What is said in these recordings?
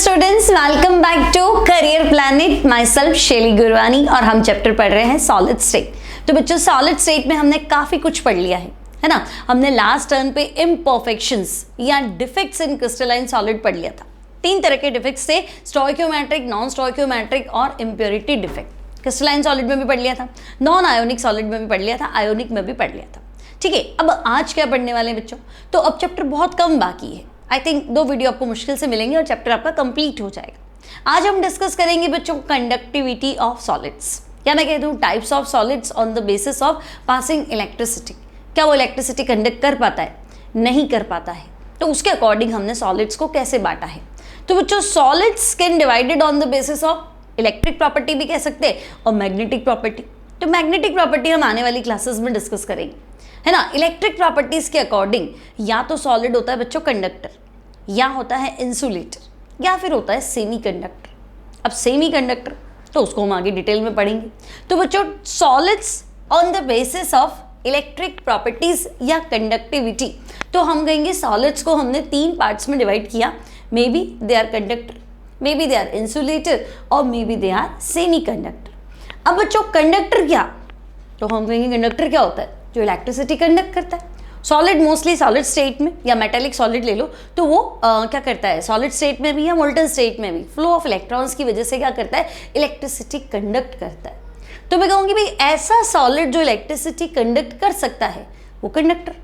Students, welcome back to career planet. Myself Shaili Gurwani और हम chapter पढ़ रहे हैं सॉलिड स्टेट। तो बच्चों, सॉलिड स्टेट में हमने काफी कुछ पढ़ लिया है ना। हमने लास्ट टर्न पे इम्परफेक्शंस या डिफेक्ट्स इन क्रिस्टलाइन सॉलिड पढ़ लिया था। 3 तरह के डिफेक्ट्स थे, स्टोइकियोमेट्रिक, नॉन स्टोइकियोमेट्रिक और इम्प्योरिटी डिफेक्ट। क्रिस्टलाइन सॉलिड में भी पढ़ लिया था, नॉन आयोनिक सॉलिड में भी पढ़ लिया था, आयोनिक में भी पढ़ लिया था। ठीक है, अब आज क्या पढ़ने वाले हैं बच्चों? तो अब चैप्टर बहुत कम बाकी है। आई थिंक 2 वीडियो आपको मुश्किल से मिलेंगे और चैप्टर आपका कंप्लीट हो जाएगा। आज हम डिस्कस करेंगे बच्चों कंडक्टिविटी ऑफ सॉलिड्स, या मैं कह दूं types of solids on the basis of passing electricity. क्या वो इलेक्ट्रिसिटी कंडक्ट कर पाता है, नहीं कर पाता है, तो उसके अकॉर्डिंग हमने सॉलिड्स को कैसे बांटा है। तो बच्चों, solids can divided on the basis of electric property भी कह सकते हैं और मैग्नेटिक प्रॉपर्टी। तो मैग्नेटिक प्रॉपर्टी हम आने वाली क्लासेस में डिस्कस करेंगे, है ना। इलेक्ट्रिक प्रॉपर्टीज के अकॉर्डिंग या तो सॉलिड होता है बच्चों कंडक्टर, या होता है इंसुलेटर, या फिर होता है सेमी कंडक्टर। अब सेमी कंडक्टर तो उसको हम आगे डिटेल में पढ़ेंगे। तो बच्चों, solids on the basis of electric properties या कंडक्टिविटी, तो हम कहेंगे सॉलिड्स को हमने 3 पार्ट्स में डिवाइड किया। Maybe they are conductor, maybe they are insulator और maybe they are semiconductor. अब बच्चों, कंडक्टर क्या? तो हम कहेंगे कंडक्टर क्या होता है? जो इलेक्ट्रिसिटी कंडक्ट करता है। सॉलिड मोस्टली सॉलिड स्टेट में, या मेटेलिक सॉलिड ले लो तो वो क्या करता है, सॉलिड स्टेट में भी या मोल्टन स्टेट में भी फ्लो ऑफ इलेक्ट्रॉन्स की वजह से क्या करता है, इलेक्ट्रिसिटी कंडक्ट करता है। तो मैं कहूँगी भाई ऐसा सॉलिड जो इलेक्ट्रिसिटी कंडक्ट कर सकता है वो कंडक्टर,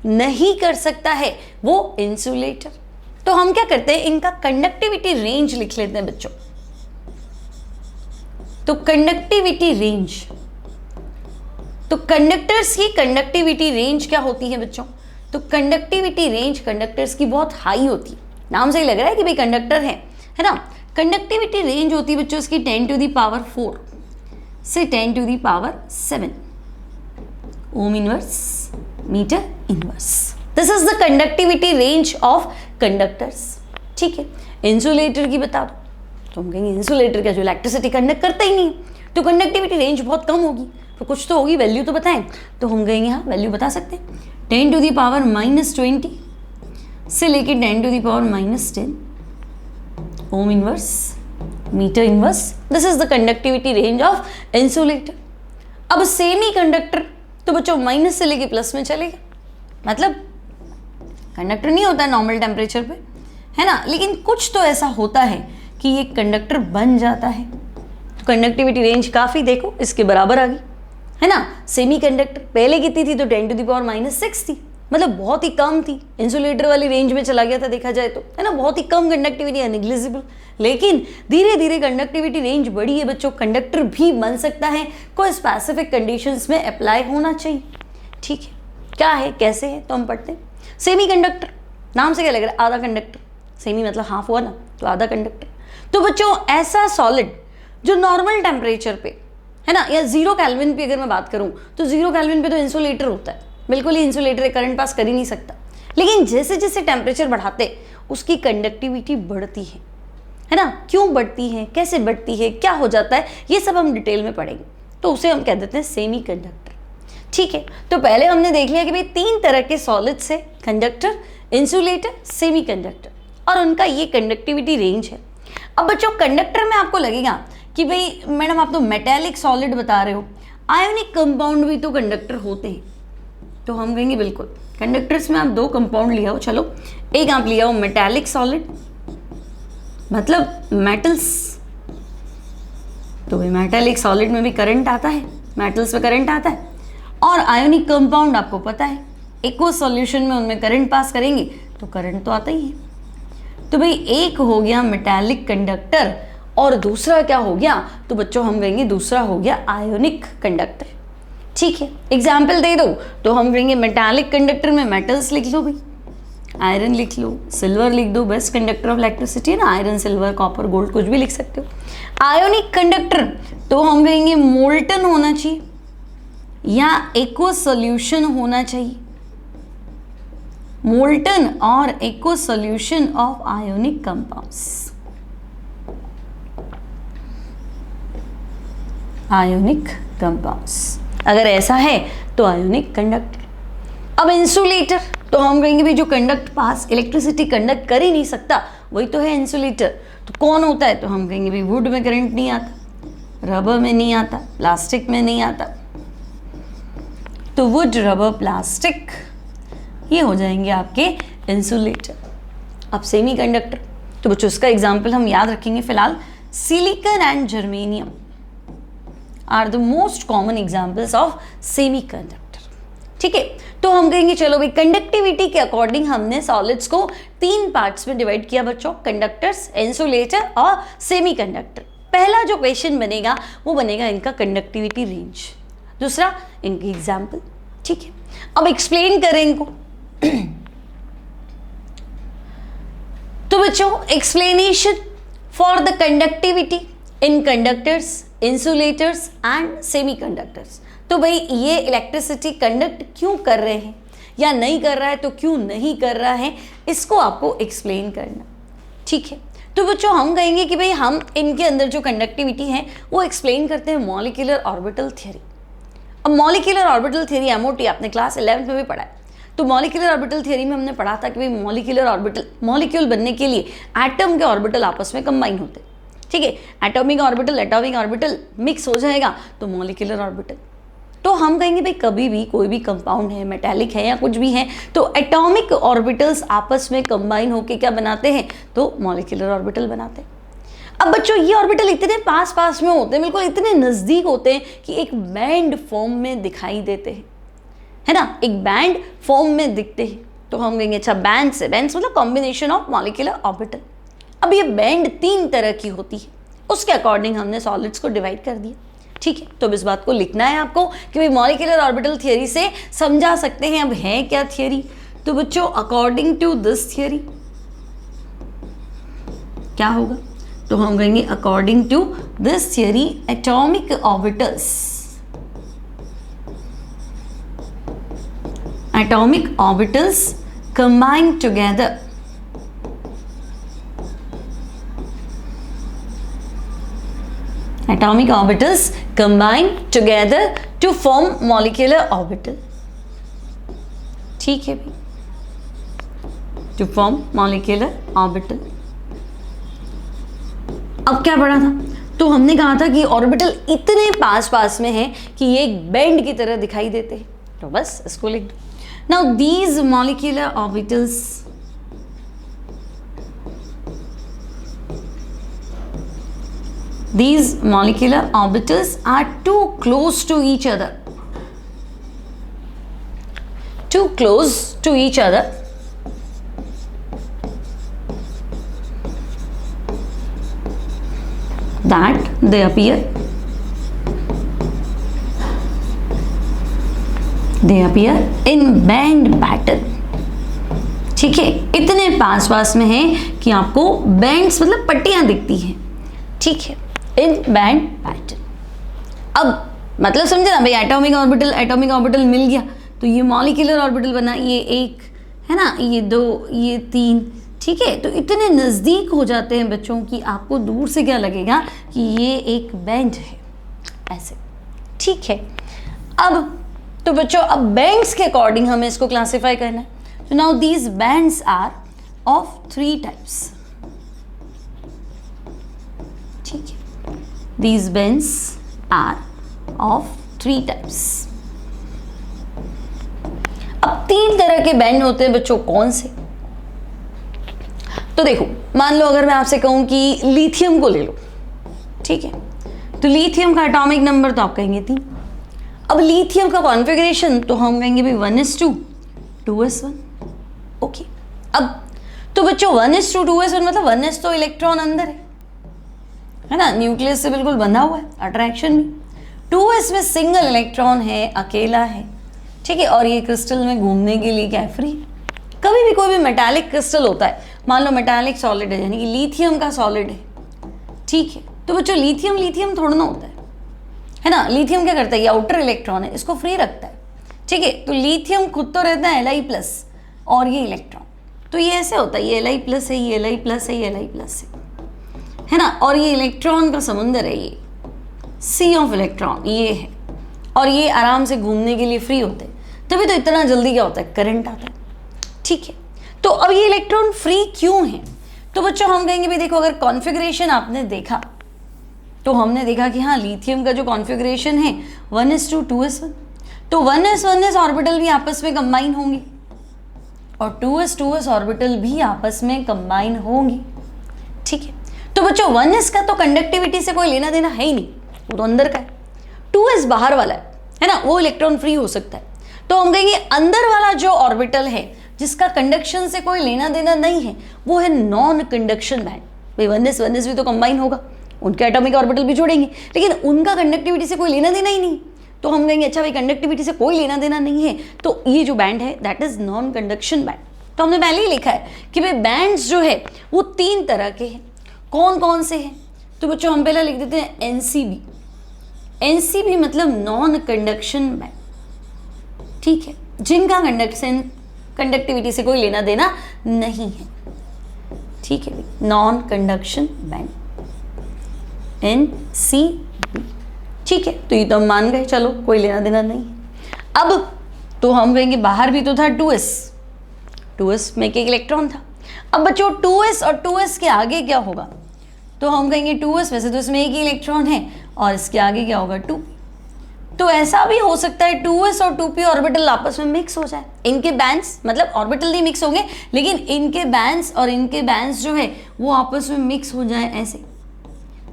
नहीं कर सकता है वो इंसुलेटर। तो हम क्या करते हैं, इनका कंडक्टिविटी रेंज लिख लेते हैं बच्चों। तो कंडक्टिविटी रेंज, तो कंडक्टर्स की कंडक्टिविटी रेंज क्या होती है बच्चों? तो कंडक्टिविटी रेंज कंडक्टर्स की बहुत हाई होती है। नाम से ही लग रहा है कि भाई कंडक्टर है ना। कंडक्टिविटी रेंज होती है बच्चों इसकी 10 to the power 4 से 10 to the power 7 ohm inverse metre inverse. This is the conductivity range of conductors. ठीक है, इंसुलेटर की बता दो तो हम कहेंगे इंसुलेटर क्या, जो इलेक्ट्रिसिटी कंडक्ट करता ही नहीं, तो कंडक्टिविटी रेंज बहुत कम होगी। तो कुछ तो होगी, वैल्यू तो बताएं। तो हम कहेंगे हाँ, वैल्यू बता सकते हैं। 10 to the power -20 से लेके 10 to the power -10 ohm inverse metre inverse. This is the conductivity range of insulator. अब सेमी कंडक्टर तो बच्चों माइनस से लेके प्लस में चलेगा, मतलब कंडक्टर नहीं होता है नॉर्मल टेम्परेचर पे, है ना। लेकिन कुछ तो ऐसा होता है कि ये कंडक्टर बन जाता है। तो कंडक्टिविटी रेंज काफ़ी देखो इसके बराबर आ गई, है ना। सेमी कंडक्टर पहले कितनी थी? तो 10 to the power -6 थी, मतलब बहुत ही कम थी। इंसुलेटर वाली रेंज में चला गया था देखा जाए तो, है ना। बहुत ही कम कंडक्टिविटी, नेग्लिजिबल। लेकिन धीरे धीरे कंडक्टिविटी रेंज बढ़ी है बच्चों, कंडक्टर भी बन सकता है, कोई स्पेसिफिक कंडीशंस में अप्लाई होना चाहिए। ठीक है, क्या है कैसे है तो हम पढ़ते हैं। सेमी कंडक्टर, नाम से क्या लग रहा है, आधा कंडक्टर। सेमी मतलब हाफ हुआ ना, तो आधा कंडक्टर। तो बच्चों, ऐसा सॉलिड जो नॉर्मल टेम्परेचर पे, है ना, या 0 केल्विन पे अगर मैं बात करूं तो 0 केल्विन पे तो इंसुलेटर होता है, बिल्कुल ही इंसुलेटर है, करंट पास कर ही नहीं सकता। लेकिन जैसे जैसे टेम्परेचर बढ़ाते उसकी कंडक्टिविटी बढ़ती है ना। क्यों बढ़ती है, कैसे बढ़ती है, क्या हो जाता है, ये सब हम डिटेल में पढ़ेंगे। तो उसे हम कह देते हैं सेमी कंडक्टर। ठीक है, तो पहले हमने देख लिया कि भाई 3 तरह के सॉलिड्स है, कंडक्टर, इंसुलेटर, सेमी कंडक्टर, और उनका ये कंडक्टिविटी रेंज है। अब बच्चों, कंडक्टर में आपको लगेगा कि भाई मैडम आप तो मेटेलिक सॉलिड बता रहे हो, आयोनिक कंपाउंड भी तो कंडक्टर होते हैं। तो हम कहेंगे बिल्कुल, कंडक्टर्स में आप 2 कंपाउंड लिया हो। चलो, एक आप लिया हो मेटेलिक सॉलिड, मतलब मेटल्स। तो भाई मेटेलिक सॉलिड में भी करंट आता है, मेटल्स में करंट आता है। और आयोनिक कंपाउंड आपको पता है, एक्वस सॉल्यूशन में उनमें करंट पास करेंगे तो करंट तो आता ही है। तो भाई एक हो गया मेटेलिक कंडक्टर और दूसरा क्या हो गया? तो बच्चों हम कहेंगे दूसरा हो गया आयोनिक कंडक्टर। ठीक है, एग्जाम्पल दे दो तो हम कहेंगे मेटालिक कंडक्टर में मेटल्स लिख लो भाई, आयरन लिख लो, सिल्वर लिख दो, बेस्ट कंडक्टर ऑफ इलेक्ट्रिसिटी है ना, आयरन, सिल्वर, कॉपर, गोल्ड, कुछ भी लिख सकते हो। आयोनिक कंडक्टर तो हम कहेंगे मोल्टन होना चाहिए या एक्वस सॉल्यूशन होना चाहिए, मोल्टन और aqueous solution of ionic compounds, ionic compounds. अगर ऐसा है तो आयोनिक कंडक्टर। अब इंसुलेटर तो हम कहेंगे भी जो कंडक्ट पास इलेक्ट्रिसिटी कंडक्ट कर ही नहीं सकता वही तो है इंसुलेटर। तो कौन होता है? तो हम कहेंगे भाई वुड में करंट नहीं आता, रबर में नहीं आता, प्लास्टिक में नहीं आता। तो वुड, रबर, प्लास्टिक ये हो जाएंगे आपके इंसुलेटर। अब सेमीकंडक्टर, तो बच्चों इसका एग्जाम्पल हम याद रखेंगे फिलहाल। Silicon and germanium are the most common examples of semiconductor. ठीक है, तो हम कहेंगे चलो भाई कंडक्टिविटी के अकॉर्डिंग हमने सॉलिड्स को 3 पार्ट्स में डिवाइड किया बच्चों, कंडक्टर्स, इंसुलेटर और सेमीकंडक्टर। पहला जो क्वेश्चन बनेगा वो बनेगा इनका कंडक्टिविटी रेंज, दूसरा इनकी एग्जाम्पल। ठीक है, अब एक्सप्लेन करें इनको। तो बच्चों explanation for the conductivity in conductors, insulators and semiconductors. तो भाई ये इलेक्ट्रिसिटी कंडक्ट क्यों कर रहे हैं या नहीं कर रहा है, तो क्यों नहीं कर रहा है, इसको आपको एक्सप्लेन करना। ठीक है, तो बच्चों हम कहेंगे कि भाई हम इनके अंदर जो कंडक्टिविटी है वो एक्सप्लेन करते हैं मॉलिक्यूलर ऑर्बिटल थ्योरी। अब मॉलिक्यूलर ऑर्बिटल थ्योरी MOT आपने क्लास 11th में भी पढ़ा है। तो मॉलिक्यूलर ऑर्बिटल थ्योरी में हमने पढ़ा था कि भाई मॉलिक्यूलर ऑर्बिटल, मॉलिक्यूल बनने के लिए एटम के ऑर्बिटल आपस में कंबाइन होते हैं। ठीक है, एटॉमिक ऑर्बिटल मिक्स हो जाएगा तो मॉलिक्यूलर ऑर्बिटल। तो हम कहेंगे भाई कभी भी कोई भी कंपाउंड है, मेटालिक है या कुछ भी है, तो एटॉमिक ऑर्बिटल्स आपस में कंबाइन होकर क्या बनाते हैं, तो मॉलिक्यूलर ऑर्बिटल बनाते हैं। अब बच्चों ये ऑर्बिटल इतने पास पास में होते हैं, बिल्कुल इतने नज़दीक होते हैं कि एक बैंड फॉर्म में दिखाई देते हैं, है ना, एक बैंड फॉर्म में दिखते हैं। तो हम कहेंगे अच्छा बैंड्स है, बैंड्स मतलब कॉम्बिनेशन ऑफ मॉलिक्यूलर ऑर्बिटल। अब ये बैंड 3 तरह की होती है, उसके अकॉर्डिंग हमने सॉलिड्स को डिवाइड कर दिया। ठीक है, तो अब इस बात को लिखना है आपको कि भाई मॉलिक्यूलर ऑर्बिटल थियरी से समझा सकते हैं। अब है क्या थियरी, तो बच्चों अकॉर्डिंग टू दिस थियरी क्या होगा, तो हम कहेंगे according to this theory atomic orbitals combine together to form molecular orbital। ठीक है भाई, to form molecular orbital। अब क्या पढ़ा था, तो हमने कहा था कि ऑर्बिटल इतने पास पास में है कि ये एक बैंड की तरह दिखाई देते हैं। तो बस इसको लिख दो। Now these molecular orbitals are too close to each other, that they appear in band pattern। ठीक है, इतने पास पास में है कि आपको बैंड्स मतलब पट्टियां दिखती हैं। ठीक है, इन बैंड पैटर्न। अब मतलब समझे ना भाई, एटॉमिक ऑर्बिटल मिल गया तो ये मॉलिक्यूलर ऑर्बिटल बना, ये 1 है ना, ये 2, ये 3। ठीक है, तो इतने नज़दीक हो जाते हैं बच्चों की आपको दूर से क्या लगेगा कि ये एक बैंड है, ऐसे। ठीक है, अब तो बच्चों अब बैंड्स के अकॉर्डिंग हमें इसको क्लासिफाई करना है। तो now these bands are of 3 types. ठीक है, these bands are of 3 types। अब 3 तरह के बैंड होते हैं बच्चों, कौन से? तो देखो, मान लो अगर मैं आपसे कहूं कि लिथियम को ले लो। ठीक है, तो लिथियम का एटॉमिक नंबर तो आप कहेंगे 3। अब लिथियम का कॉन्फ़िगरेशन तो हम कहेंगे भाई 1:2, 2s1। ओके, अब तो बच्चों 1:2, 2s1 मतलब 1s तो इलेक्ट्रॉन अंदर है ना, न्यूक्लियस से बिल्कुल बंधा हुआ है, अट्रैक्शन भी। 2s में सिंगल इलेक्ट्रॉन है, अकेला है। ठीक है, और ये क्रिस्टल में घूमने के लिए क्या है, फ्री। कभी भी कोई भी मेटालिक क्रिस्टल होता है, मान लो मेटालिक सॉलिड है, यानी कि लिथियम का सॉलिड है। ठीक है, तो बच्चों लिथियम थोड़ा ना होता है ना। लिथियम क्या करता है, ये आउटर इलेक्ट्रॉन है, इसको फ्री रखता है। ठीक है, तो लिथियम खुद तो रहता है Li+ और ये इलेक्ट्रॉन, तो ये ऐसे होता है, ये Li+ है, ये Li+ है, ये Li+ है ना, और ये इलेक्ट्रॉन का समुंदर है, ये सी ऑफ इलेक्ट्रॉन ये है, और ये आराम से घूमने के लिए फ्री होते हैं। तभी तो इतना जल्दी क्या होता है, करंट आता है। ठीक है, तो अब ये इलेक्ट्रॉन फ्री क्यों है, तो बच्चों हम कहेंगे भाई देखो, अगर कॉन्फ़िगरेशन आपने देखा तो हमने देखा कि हाँ लिथियम का जो कॉन्फ़िगरेशन है 1:2 2:1, तो 1s ऑर्बिटल भी आपस में कंबाइन होंगी और 2s ऑर्बिटल भी आपस में कंबाइन होंगी। ठीक है, तो बच्चों 1s का तो कंडक्टिविटी से कोई लेना देना है ही नहीं, वो तो अंदर का है। 2s बाहर वाला है ना, वो इलेक्ट्रॉन फ्री हो सकता है। तो हम कहेंगे अंदर वाला जो ऑर्बिटल है जिसका कंडक्शन से कोई लेना देना नहीं है, वो है नॉन कंडक्शन बैंड। भाई 1s भी तो कंबाइन होगा, उनके एटॉमिक ऑर्बिटल भी जोड़ेंगे, लेकिन उनका कंडक्टिविटी से कोई लेना देना ही नहीं। तो हम कहेंगे अच्छा भाई कंडक्टिविटी से कोई लेना देना नहीं है, तो ये जो बैंड है that is non conduction band. तो हमने पहले ही लिखा है कि भाई बैंड्स जो है वो 3 तरह के हैं। कौन कौन से हैं? तो बच्चों हम पहले लिख देते हैं एनसीबी। एनसीबी मतलब नॉन कंडक्शन बैंड, ठीक है, जिनका कंडक्टिविटी से कोई लेना देना नहीं है। ठीक है, नॉन कंडक्शन बैंड एनसीबी। ठीक है, तो ये तो हम मान गए, चलो कोई लेना देना नहीं है। अब तो हम कहेंगे बाहर भी तो था 2s में एक इलेक्ट्रॉन था। अब बच्चों 2s और 2s के आगे क्या होगा? तो हम कहेंगे 2s, वैसे तो इसमें एक ही इलेक्ट्रॉन है और इसके आगे क्या होगा 2p। तो ऐसा भी हो सकता है 2s और 2p ऑर्बिटल आपस में मिक्स हो जाए। इनके बैंड्स मतलब ऑर्बिटल नहीं मिक्स होंगे, लेकिन इनके बैंड्स और इनके बैंड्स जो है वो आपस में मिक्स हो जाए ऐसे।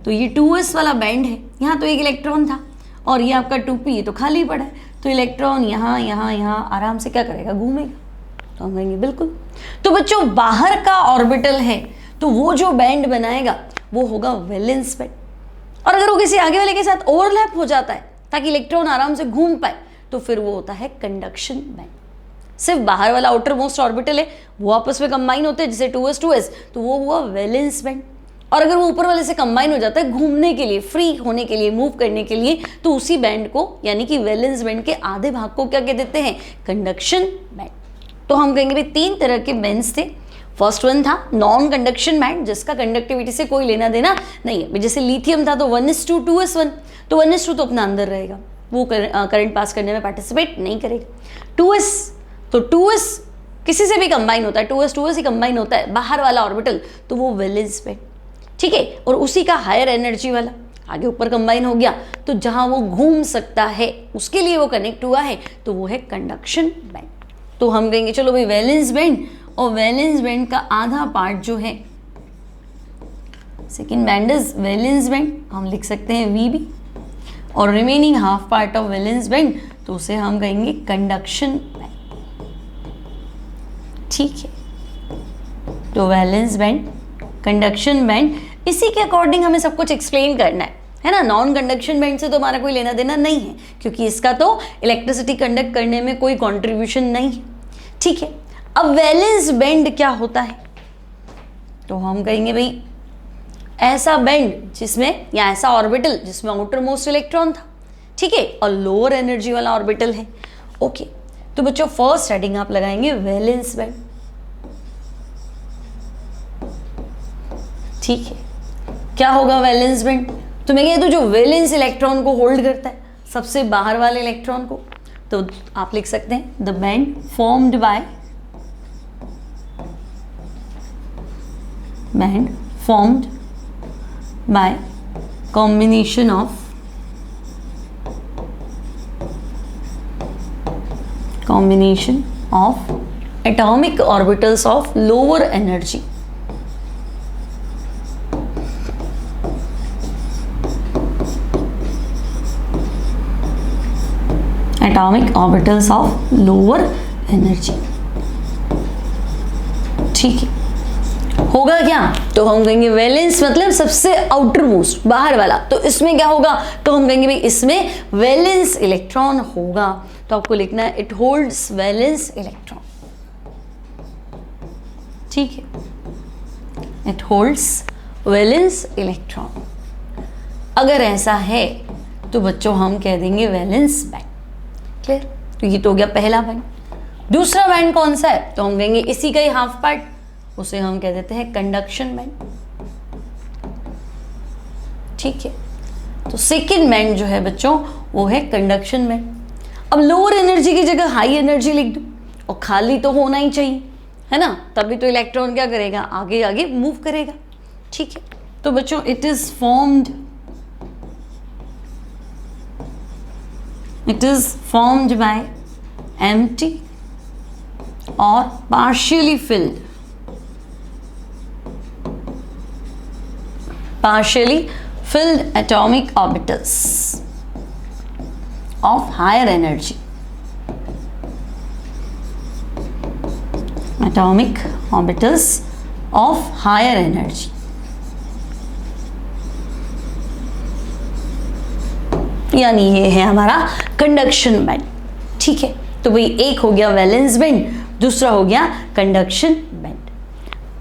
तो ये 2s वाला बैंड है, यहाँ तो एक इलेक्ट्रॉन था और ये आपका 2p, ये तो खाली पड़ा है, तो इलेक्ट्रॉन यहाँ यहाँ यहाँ आराम से क्या करेगा, घूमेगा। तो हम कहेंगे बिल्कुल। तो बच्चों बाहर का ऑर्बिटल है तो वो जो बैंड बनाएगा वो होगा वैलेंस बैंड, और अगर वो किसी आगे वाले के साथ ओवरलैप हो जाता है ताकि इलेक्ट्रॉन आराम से घूम पाए तो फिर वो होता है कंडक्शन बैंड। सिर्फ बाहर वाला आउटर मोस्ट ऑर्बिटल है वो आपस में कंबाइन होते हैं, जैसे 2s तो वो हुआ वैलेंस बैंड। और अगर वो ऊपर वाले से कंबाइन हो जाता है घूमने के लिए, फ्री होने के लिए, मूव करने के लिए, तो उसी बैंड को यानी कि वैलेंस बैंड के आधे भाग को क्या कह देते हैं, कंडक्शन बैंड। तो हम कहेंगे भाई 3 तरह के बैंड्स थे। फर्स्ट वन था नॉन कंडक्शन बैंड, जिसका कंडक्टिविटी से कोई लेना देना नहीं है। जैसे लिथियम था तो 1:2 2s1, तो 1:2 तो अपना अंदर रहेगा, वो करंट पास करने में पार्टिसिपेट नहीं करेगा। 2s तो 2s किसी से भी कंबाइन होता है, 2s ही कंबाइन होता है, बाहर वाला ऑर्बिटल, तो वो वैलेंस बैंड। ठीक है, और उसी का हायर एनर्जी वाला आगे ऊपर कंबाइन हो गया, तो जहां वो घूम सकता है उसके लिए वो कनेक्ट हुआ है, तो वो है कंडक्शन बैंड। तो हम कहेंगे चलो भाई वैलेंस बैंड, और वैलेंस बैंड का आधा पार्ट जो है, second band is valence band, हम लिख सकते हैं VB, और remaining half part of valence band तो उसे हम कहेंगे कंडक्शन बैंड। ठीक है, तो वैलेंस बैंड, कंडक्शन बैंड, इसी के अकॉर्डिंग हमें सब कुछ एक्सप्लेन करना है ना। नॉन कंडक्शन बैंड से तो हमारा कोई लेना देना नहीं है, क्योंकि इसका तो इलेक्ट्रिसिटी कंडक्ट करने में कोई कंट्रीब्यूशन नहीं है। ठीक है, अब वैलेंस बैंड क्या होता है? तो हम कहेंगे भाई ऐसा बैंड जिसमें, या ऐसा ऑर्बिटल जिसमें आउटर मोस्ट इलेक्ट्रॉन था, ठीक है, और लोअर एनर्जी वाला ऑर्बिटल है। ओके, तो बच्चों फर्स्ट हेडिंग आप लगाएंगे वैलेंस बैंड। ठीक है, क्या होगा वैलेंस बैंड? तो मैं कहती हूँ जो वैलेंस इलेक्ट्रॉन को होल्ड करता है, सबसे बाहर वाले इलेक्ट्रॉन को, तो आप लिख सकते हैं the band formed by combination of atomic orbitals of lower energy. Atomic orbitals of lower energy. ठीक है, होगा क्या? तो हम कहेंगे वैलेंस मतलब सबसे आउटर मोस्ट, बाहर वाला, तो इसमें क्या होगा? तो हम कहेंगे भाई इसमें वैलेंस इलेक्ट्रॉन होगा। तो आपको लिखना है इट होल्ड्स वैलेंस इलेक्ट्रॉन। ठीक है, इट होल्ड्स वैलेंस इलेक्ट्रॉन। अगर ऐसा है तो बच्चों हम कह देंगे वैलेंस बैंड। क्लियर? तो ये तो हो गया पहला बैंड। दूसरा बैंड कौन सा है? तो हम कहेंगे इसी का ही हाफ पार्ट, उसे हम कह देते हैं कंडक्शन बैंड। ठीक है, तो सेकेंड बैंड जो है बच्चों वो है कंडक्शन बैंड। अब लोअर एनर्जी की जगह हाई एनर्जी लिख दूं, और खाली तो होना ही चाहिए, है ना, तभी तो इलेक्ट्रॉन क्या करेगा, आगे आगे मूव करेगा। ठीक है, तो बच्चों it is formed by empty और partially filled atomic orbitals of higher energy. Atomic orbitals of higher energy. यानी ये है हमारा कंडक्शन बैंड। ठीक है, तो भाई एक हो गया वैलेंस बैंड, दूसरा हो गया कंडक्शन बैंड।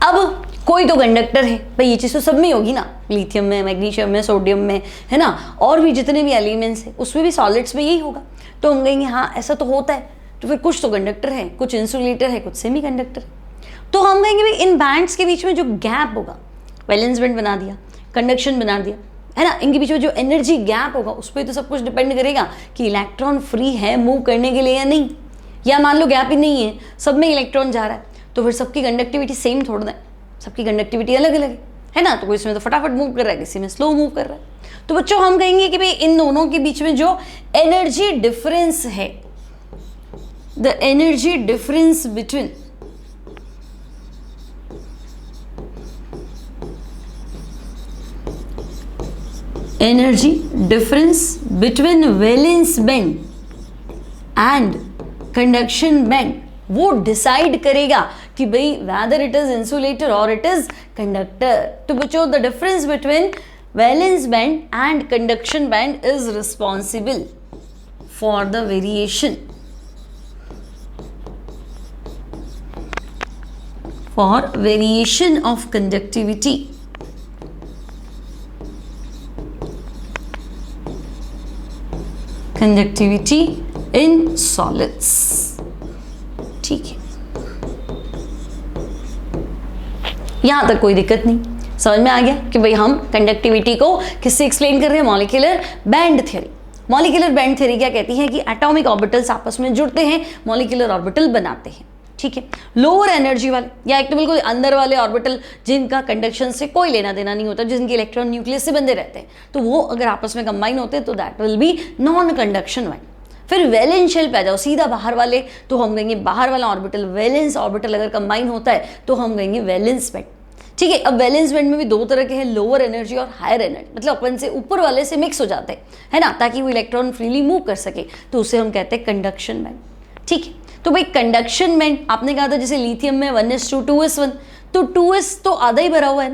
अब कोई तो कंडक्टर है भाई, ये चीज़ तो सब में होगी ना, लिथियम में, मैग्नीशियम में, सोडियम में, है ना, और भी जितने भी एलिमेंट्स हैं उसमें भी सॉलिड्स में यही होगा। तो हम कहेंगे हाँ ऐसा तो होता है, तो फिर कुछ तो कंडक्टर है, कुछ इंसुलेटर है, कुछ सेमी कंडक्टर है। तो हम कहेंगे भाई इन बैंड्स के बीच में जो गैप होगा, वैलेंस बैंड बना दिया, कंडक्शन बना दिया, है ना, इनके बीच में जो एनर्जी गैप होगा उस पर तो सब कुछ डिपेंड करेगा कि इलेक्ट्रॉन फ्री है मूव करने के लिए या नहीं। या मान लो गैप ही नहीं है, सब में इलेक्ट्रॉन जा रहा है, तो फिर सबकी कंडक्टिविटी सेम थोड़ा है, सबकी कंडक्टिविटी अलग अलग है ना। तो कोई इसमें तो फटाफट मूव कर रहा है, किसी में स्लो मूव कर रहा है। तो बच्चों हम कहेंगे कि भाई इन दोनों के बीच में जो एनर्जी डिफरेंस है, the energy difference between valence band and conduction band, वो डिसाइड करेगा कि भाई वेदर इट इज इंसुलेटर और इट इज कंडक्टर। तो बच्चों the difference between valence band and conduction band is responsible for the variation of conductivity in solids. ठीक है, यहां तक कोई दिक्कत नहीं, समझ में आ गया कि भाई हम कंडक्टिविटी को किससे एक्सप्लेन कर रहे हैं, molecular band theory. Molecular band theory क्या कहती है कि एटॉमिक ऑर्बिटल्स आपस में जुड़ते हैं, मॉलिक्यूलर ऑर्बिटल बनाते हैं। ठीक है, लोअर एनर्जी वाले या एक तो बिल्कुल अंदर वाले ऑर्बिटल जिनका कंडक्शन से कोई लेना देना नहीं होता, जिनके इलेक्ट्रॉन न्यूक्लियस से बंधे रहते हैं, तो वो अगर आपस में कंबाइन होते हैं तो that will be non conduction band. फिर वैलेंस शेल पे आ जाओ, सीधा बाहर वाले, तो हम कहेंगे बाहर वाला ऑर्बिटल वैलेंस ऑर्बिटल अगर कंबाइन होता है तो हम कहेंगे वैलेंस बैंड। ठीक है, अब वैलेंस बैंड में भी दो तरह के हैं, लोअर एनर्जी और हायर एनर्जी, मतलब अपन से ऊपर वाले से मिक्स हो जाते हैं, है ना, ताकि वो इलेक्ट्रॉन फ्रीली मूव कर सके, तो उसे हम कहते हैं कंडक्शन बैंड। ठीक है, तो भाई कंडक्शन बैंड आपने कहा था जैसे लिथियम में 1s2 2s1, तो 2s तो आधा ही भरा हुआ है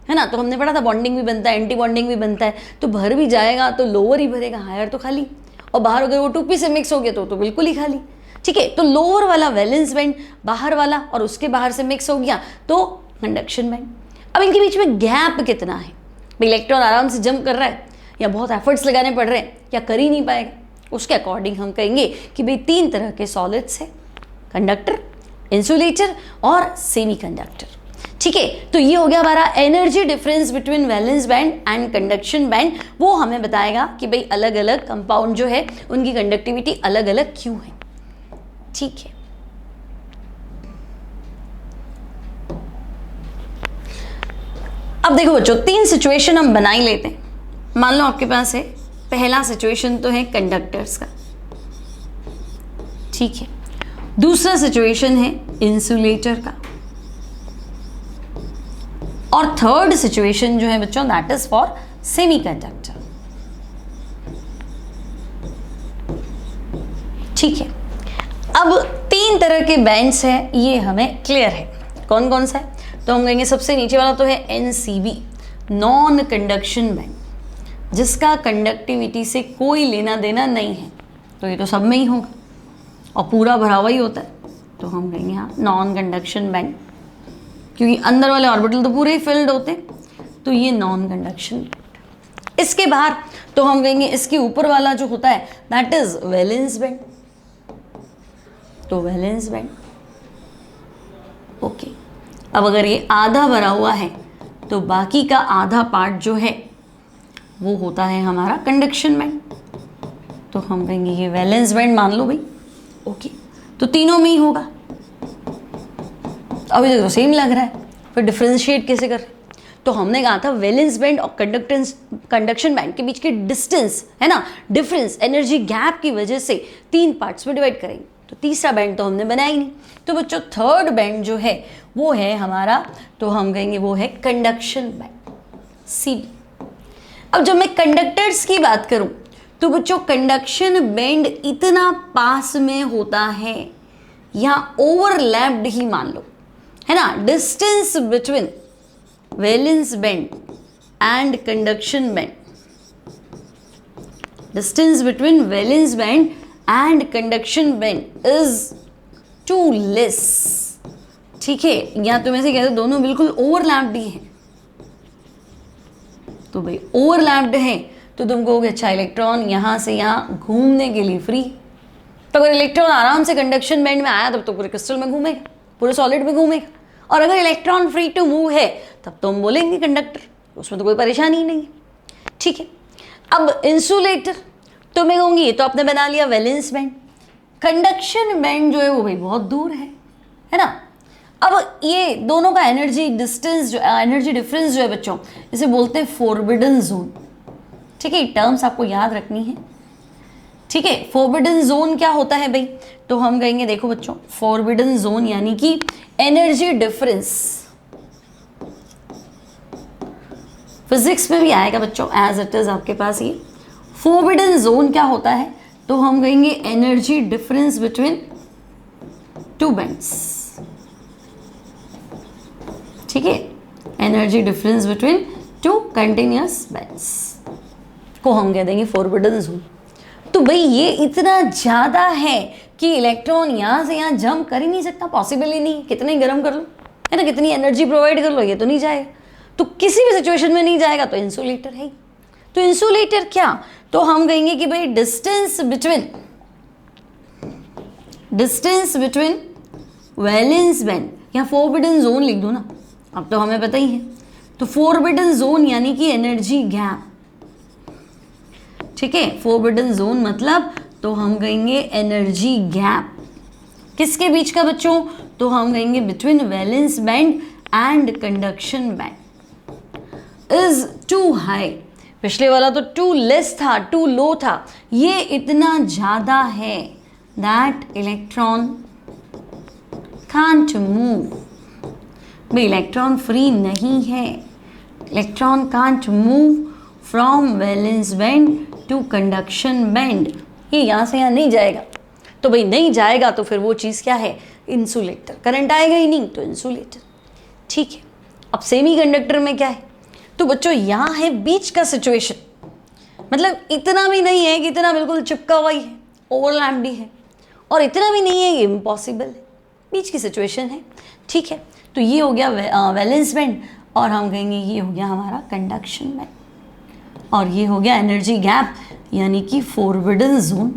ना, तो हमने पढ़ा था बॉन्डिंग भी बनता है, एंटी बॉन्डिंग भी बनता है, तो भर भी जाएगा तो लोअर ही भरेगा, हायर तो खाली, और बाहर अगर वो 2p से मिक्स हो गया तो बिल्कुल ही खाली। ठीक है, तो लोअर वाला वैलेंस बैंड, बाहर वाला और उसके बाहर से मिक्स हो गया तो कंडक्शन बैंड। अब इनके बीच में गैप कितना है, इलेक्ट्रॉन आराम से जंप कर रहा है या बहुत एफर्ट्स लगाने पड़ रहे हैं या कर ही नहीं पाएगा, उसके अकॉर्डिंग हम कहेंगे कि भाई तीन तरह के सॉलिड्स है, कंडक्टर, इंसुलेटर और सेमी कंडक्टर। ठीक है, तो ये हो गया हमारा energy difference between valence band and conduction band. वो हमें बताएगा कि भाई अलग अलग कंपाउंड जो है उनकी कंडक्टिविटी अलग अलग क्यों है। ठीक है, अब देखो बच्चों तीन सिचुएशन हम बना ही लेते हैं। मान लो आपके पास है, पहला सिचुएशन तो है कंडक्टर्स का, ठीक है, दूसरा सिचुएशन है इंसुलेटर का, और थर्ड सिचुएशन जो है बच्चों दैट इज फॉर सेमीकंडक्टर। ठीक है, अब तीन तरह के बैंड्स हैं, ये हमें क्लियर है कौन कौन सा है। तो हम कहेंगे सबसे नीचे वाला तो है NCB, नॉन कंडक्शन बैंड, जिसका कंडक्टिविटी से कोई लेना देना नहीं है, तो ये तो सब में ही होगा और पूरा भरा हुआ ही होता है, तो हम कहेंगे हाँ नॉन कंडक्शन बैंड, क्योंकि अंदर वाले ऑर्बिटल तो पूरे ही फिल्ड होते हैं, तो ये नॉन कंडक्शन बैंड। इसके बाहर तो हम कहेंगे इसके ऊपर वाला जो होता है दैट इज वैलेंस बैंड, तो वैलेंस बैंड। ओके, अब अगर ये आधा भरा हुआ है तो बाकी का आधा पार्ट जो है वो होता है हमारा कंडक्शन बैंड, तो हम कहेंगे ये वैलेंस बैंड मान लो भाई। ओके, तो तीनों में ही होगा, अभी तक तो सेम लग रहा है, फिर डिफ्रेंशिएट कैसे कर? तो हमने कहा था वैलेंस बैंड और कंडक्शन बैंड के बीच के डिस्टेंस है ना, डिफरेंस, एनर्जी गैप की वजह से 3 पार्ट्स में डिवाइड करेंगे। तो तीसरा बैंड तो हमने बनाया ही नहीं। तो बच्चों थर्ड बैंड जो है वो है हमारा, तो हम कहेंगे वो है कंडक्शन बैंड, सी। अब जब मैं कंडक्टर्स की बात करूं तो बच्चों कंडक्शन बैंड इतना पास में होता है या ओवरलैप्ड ही मान लो, है ना, distance between valence band and conduction band, distance between valence band and conduction band is too less, ठीक है, या तुम ऐसे कहते हो दोनों बिल्कुल ओवरलैप्ड ही हैं। तो भाई ओवरलैप्ड है तो तुम कहोगे अच्छा इलेक्ट्रॉन यहां से यहां घूमने के लिए फ्री। तो अगर इलेक्ट्रॉन आराम से कंडक्शन बैंड में आया तब तो पूरे क्रिस्टल में घूमेगा, पूरे सॉलिड में घूमेगा, और अगर इलेक्ट्रॉन फ्री टू मूव है तब तो हम बोलेंगे कंडक्टर, उसमें तो कोई परेशानी ही नहीं है, ठीक है। अब इंसुलेटर तो मैं कहूँगी ये तो आपने बना लिया वैलेंस बैंड, कंडक्शन बैंड जो है वो भाई बहुत दूर है ना। अब ये दोनों का एनर्जी डिस्टेंस जो एनर्जी डिफरेंस जो है बच्चों, इसे बोलते हैं फोरबिडन जोन, ठीक है, टर्म्स आपको याद रखनी है, ठीक है। फोरबिडन जोन क्या होता है भाई, तो हम कहेंगे देखो बच्चों फोरबिडन जोन यानी कि एनर्जी डिफरेंस, फिजिक्स में भी आएगा बच्चों एज इट इज आपके पास ये फोरबिडन जोन क्या होता है, तो हम कहेंगे energy difference between two bands, ठीक है, energy difference between two continuous bands को हम कह देंगे फोरबिडन जोन। तो भाई ये इतना ज़्यादा है कि इलेक्ट्रॉन यहाँ से यहाँ जंप कर ही नहीं सकता, पॉसिबल ही नहीं, कितने गर्म कर लो है ना, कितनी एनर्जी प्रोवाइड कर लो, ये तो नहीं जाएगा, तो किसी भी सिचुएशन में नहीं जाएगा, तो इंसुलेटर है। तो इंसुलेटर क्या, तो हम कहेंगे कि भाई डिस्टेंस बिटवीन वैलेंस बैंड या फोरबिडन जोन लिख दो ना, अब तो हमें पता ही है। तो फोरबिडन जोन यानी कि एनर्जी गैप, ठीक है, फोरबिडन जोन मतलब तो हम कहेंगे एनर्जी गैप किसके बीच का बच्चों, तो हम कहेंगे between valence band and conduction band is too high. पिछले वाला तो टू लेस था, टू लो था, ये इतना ज्यादा है दैट इलेक्ट्रॉन कांट मूव। भाई इलेक्ट्रॉन फ्री नहीं है, electron can't move from valence band to conduction band, ये यहाँ से यहाँ नहीं जाएगा। तो भाई नहीं जाएगा तो फिर वो चीज़ क्या है, इंसुलेटर, करंट आएगा ही नहीं तो इंसुलेटर, ठीक है। अब सेमी कंडक्टर में क्या है, तो बच्चों यहाँ है बीच का सिचुएशन, मतलब इतना भी नहीं है कि इतना बिल्कुल चिपका हुआ ही है, ओवरलैप्ड भी है, और इतना भी नहीं है ये इम्पॉसिबल है, बीच की सिचुएशन है, ठीक है। तो ये हो गया वैलेंस बैंड, और हम कहेंगे ये हो गया हमारा कंडक्शन बैंड, और ये हो गया एनर्जी गैप यानी कि फोरबिडन जोन,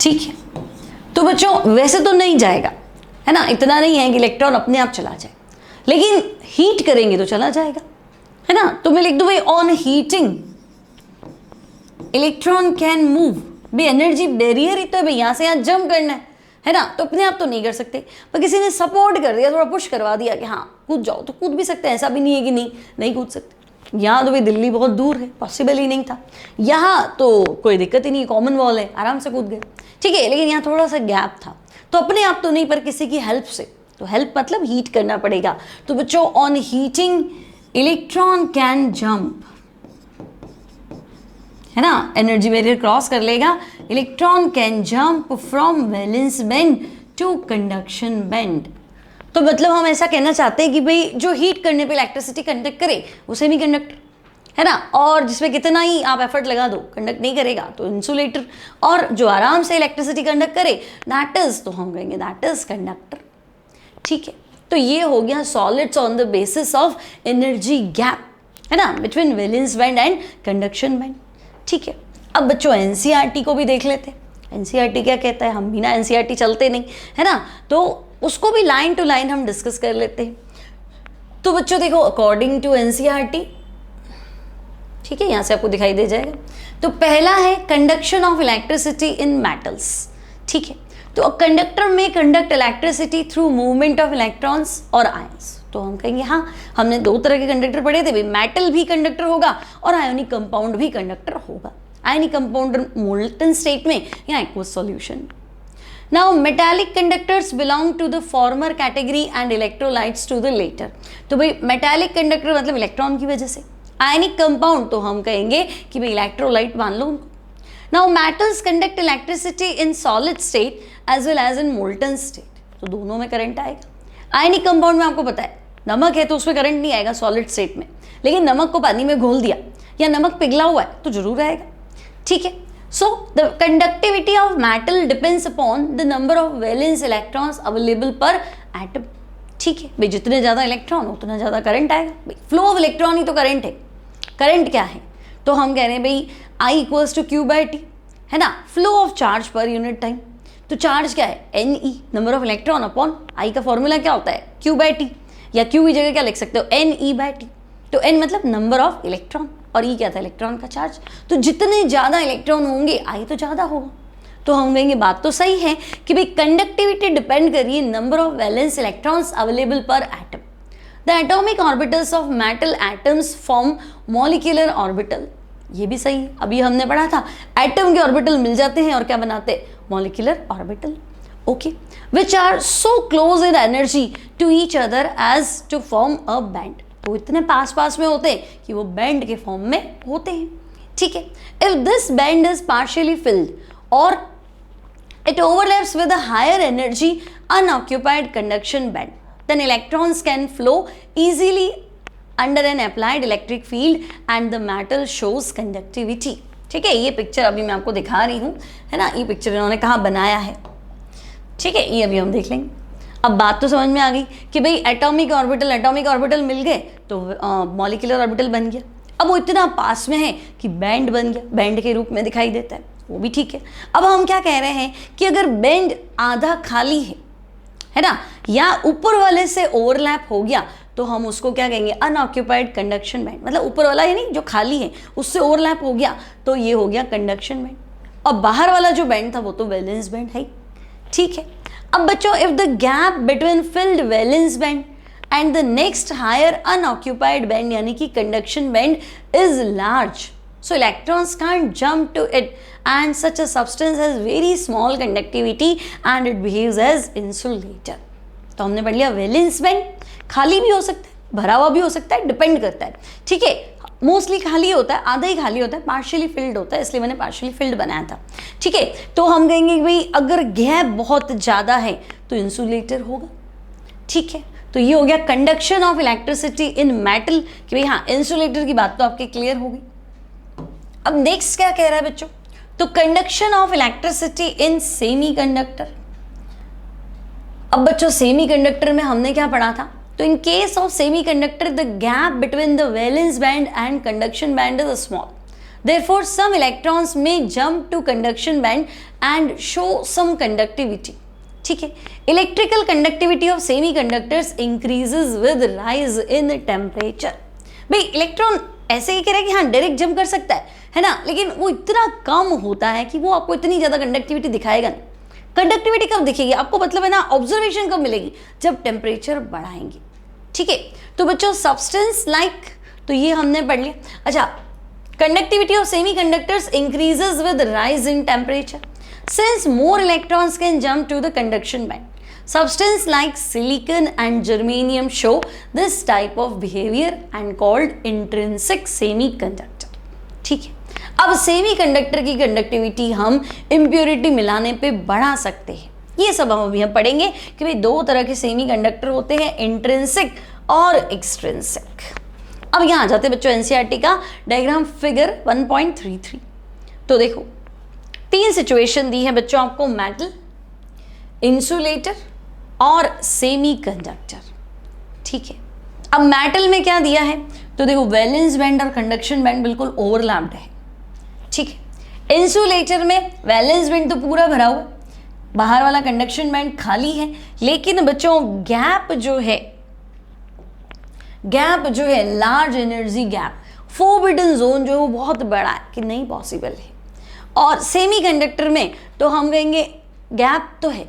ठीक है। तो बच्चों वैसे तो नहीं जाएगा है ना, इतना नहीं है कि इलेक्ट्रॉन अपने आप चला जाए, लेकिन हीट करेंगे तो चला जाएगा, है ना। तो मैं लिख दूं भाई on heating electron can move, भाई एनर्जी बैरियर ही तो है भाई, यहाँ से यहाँ जंप करना है ना, तो अपने आप तो नहीं कर सकते, पर किसी ने सपोर्ट कर दिया, थोड़ा पुश करवा दिया कि हाँ कूद जाओ, तो कूद भी सकते हैं, ऐसा भी नहीं है कि नहीं कूद सकते। यहाँ तो भाई दिल्ली बहुत दूर है, पॉसिबल ही नहीं था, यहाँ तो कोई दिक्कत ही नहीं, कॉमन वॉल है, आराम से कूद गए, ठीक है। लेकिन यहाँ थोड़ा सा गैप था, तो अपने आप तो नहीं, पर किसी की हेल्प से, तो हेल्प मतलब हीट करना पड़ेगा। तो बच्चों on heating electron can jump, है ना, एनर्जी बैरियर क्रॉस कर लेगा, electron can jump from valence band to conduction band. तो मतलब हम ऐसा कहना चाहते हैं कि भाई जो हीट करने पे इलेक्ट्रिसिटी कंडक्ट करे वो सेमी कंडक्टर है ना, और जिसमें कितना ही आप एफर्ट लगा दो कंडक्ट नहीं करेगा तो इंसुलेटर, और जो आराम से इलेक्ट्रिसिटी कंडक्ट करे दैट इज, तो हम कहेंगे दैट इज कंडक्टर, ठीक है। तो ये हो गया solids on the basis of energy gap, है ना, between valence band and conduction band, ठीक है। अब बच्चों एनसीईआरटी को भी देख लेते हैं, एनसीईआरटी क्या कहता है, हम बिना एनसीईआरटी चलते नहीं, है ना, तो उसको भी लाइन टू लाइन हम डिस्कस कर लेते हैं। तो बच्चों देखो अकॉर्डिंग टू एनसीईआरटी, ठीक है, यहाँ से आपको दिखाई दे जाएगा। तो पहला है conduction of electricity in metals, ठीक है। तो कंडक्टर में conduct electricity through movement of electrons और आयंस। तो हम कहेंगे हाँ, हमने दो तरह के कंडक्टर पढ़े थे भाई, मेटल भी कंडक्टर होगा और आयोनिक कंपाउंड भी कंडक्टर होगा। आयोनिक कंपाउंड मोल्टन स्टेट में या aqueous solution. Now metallic conductors belong to the former category and electrolytes to the later। तो भाई metallic conductor मतलब इलेक्ट्रॉन की वजह से, आयनिक कंपाउंड तो हम कहेंगे कि भाई इलेक्ट्रोलाइट मान लो उनको। Now metals conduct electricity in solid state as well as in molten state। तो दोनों में करंट आएगा। आयनिक कंपाउंड में आपको पता है नमक है तो उसमें करंट नहीं आएगा सॉलिड स्टेट में, लेकिन नमक को पानी में घोल दिया या नमक पिघला हुआ है तो जरूर आएगा। ठीक है, so the conductivity of metal depends upon the number of valence electrons available per atom। ठीक है भाई, जितने ज़्यादा इलेक्ट्रॉन उतना ज़्यादा करंट आएगा। भाई फ्लो ऑफ इलेक्ट्रॉन ही तो करंट है। करंट क्या है, तो हम कह रहे हैं भाई I equals to Q by T, है ना, flow of charge per unit time. तो चार्ज क्या है, N E, number of electron upon I का फॉर्मूला क्या होता है, क्यू बाई टी, या क्यू की जगह क्या लिख सकते हो, एन ई बाई टी। तो एन मतलब नंबर ऑफ इलेक्ट्रॉन और ई क्या था, इलेक्ट्रॉन का चार्ज। तो जितने ज़्यादा इलेक्ट्रॉन होंगे आई तो ज़्यादा होगा। तो हम कहेंगे बात तो सही है कि भाई कंडक्टिविटी डिपेंड कर रही है number of valence electrons available पर atom. The atomic orbitals of metal atoms form molecular orbital. ये भी सही है, अभी हमने पढ़ा था एटम के ऑर्बिटल मिल जाते हैं और क्या बनाते हैं, molecular orbital. Okay, which are so close in energy to each other as to form a band. तो इतने पास पास में होते हैं कि वो बैंड के फॉर्म में होते हैं। ठीक है, if this band is partially filled और it overlaps with a higher energy unoccupied conduction band, then electrons can flow easily under an applied electric field and the metal shows conductivity. ठीक है, ये picture अभी मैं आपको दिखा रही हूँ, है ना, ये पिक्चर इन्होंने कहाँ बनाया है। ठीक है, ये अभी हम देख लेंगे। अब बात तो समझ में आ गई कि भाई एटॉमिक ऑर्बिटल मिल गए तो मॉलिक्यूलर ऑर्बिटल बन गया। अब वो इतना पास में है कि बैंड बन गया, बैंड के रूप में दिखाई देता है, वो भी ठीक है। अब हम क्या कह रहे हैं कि अगर बैंड आधा खाली है ना, या ऊपर वाले से ओवरलैप हो गया तो हम उसको क्या कहेंगे, अनऑक्यूपाइड कंडक्शन बैंड। मतलब ऊपर वाला यानी जो खाली है उससे ओवरलैप हो गया तो ये हो गया कंडक्शन बैंड, और बाहर वाला जो बैंड था वो तो वैलेंस बैंड है। ठीक है, अब बच्चों if the gap between filled valence band and the next higher unoccupied band यानी कि conduction band is large, so electrons can't jump to it and such a substance has very small conductivity and it behaves as insulator। तो हमने पढ़ लिया valence band खाली भी हो सकता है, भरा हुआ भी हो सकता है, डिपेंड करता है। ठीक है, मोस्टली खाली होता है, आधा ही खाली होता है, पार्शियली फिल्ड होता है, इसलिए मैंने पार्शियली फिल्ड बनाया था। ठीक है, तो हम कहेंगे कि भाई अगर गैप बहुत ज़्यादा है तो इंसुलेटर होगा। ठीक है, तो ये हो गया conduction of electricity in metal, कि भाई हाँ इंसुलेटर की बात तो आपके क्लियर होगी। अब नेक्स्ट क्या कह रहा है बच्चों, तो conduction of electricity in semi conductor. अब बच्चों सेमी कंडक्टर में हमने क्या पढ़ा था, तो in case of semiconductor the gap between the valence band and conduction band is small, therefore some electrons में jump to conduction band and show some conductivity. ठीक है, electrical conductivity of semiconductors increases with rise in temperature. भाई electron ऐसे ही कह रहा है कि हाँ डायरेक्ट जंप कर सकता है ना, लेकिन वो इतना कम होता है कि वो आपको इतनी ज़्यादा कंडक्टिविटी दिखाएगा नहीं। कंडक्टिविटी कब दिखेगी आपको, मतलब है ना ऑब्जर्वेशन कब मिलेगी, जब टेम्परेचर बढ़ाएंगे। ठीक है, तो बच्चों सब्सटेंस लाइक, तो ये हमने पढ़ लिया। अच्छा, conductivity of semiconductors increases with rise in temperature since more electrons can jump to the conduction band. Substance like silicon and germanium show this type of behavior and called intrinsic semiconductor। ठीक है, अब semi conductor की conductivity हम impurity मिलाने पे बढ़ा सकते हैं। ये सब हम अभी हम पढ़ेंगे कि भाई दो तरह के सेमी कंडक्टर होते हैं, इंट्रिंसिक और एक्सट्रिंसिक। अब यहाँ आ जाते बच्चों एनसीईआरटी का डायग्राम फिगर 1.33। तो देखो तीन सिचुएशन दी है बच्चों आपको, मेटल, इंसुलेटर और सेमी कंडक्टर। ठीक है, अब मेटल में क्या दिया है, तो देखो वैलेंस बैंड और कंडक्शन बैंड बिल्कुल ओवरलैप्ड है। ठीक है, इंसुलेटर में वैलेंस बैंड तो पूरा भरा हुआ, बाहर वाला कंडक्शन बैंड खाली है, लेकिन बच्चों गैप जो है large energy gap, forbidden zone जो है वो बहुत बड़ा है कि नहीं पॉसिबल है। और सेमी कंडक्टर में तो हम कहेंगे गैप तो है,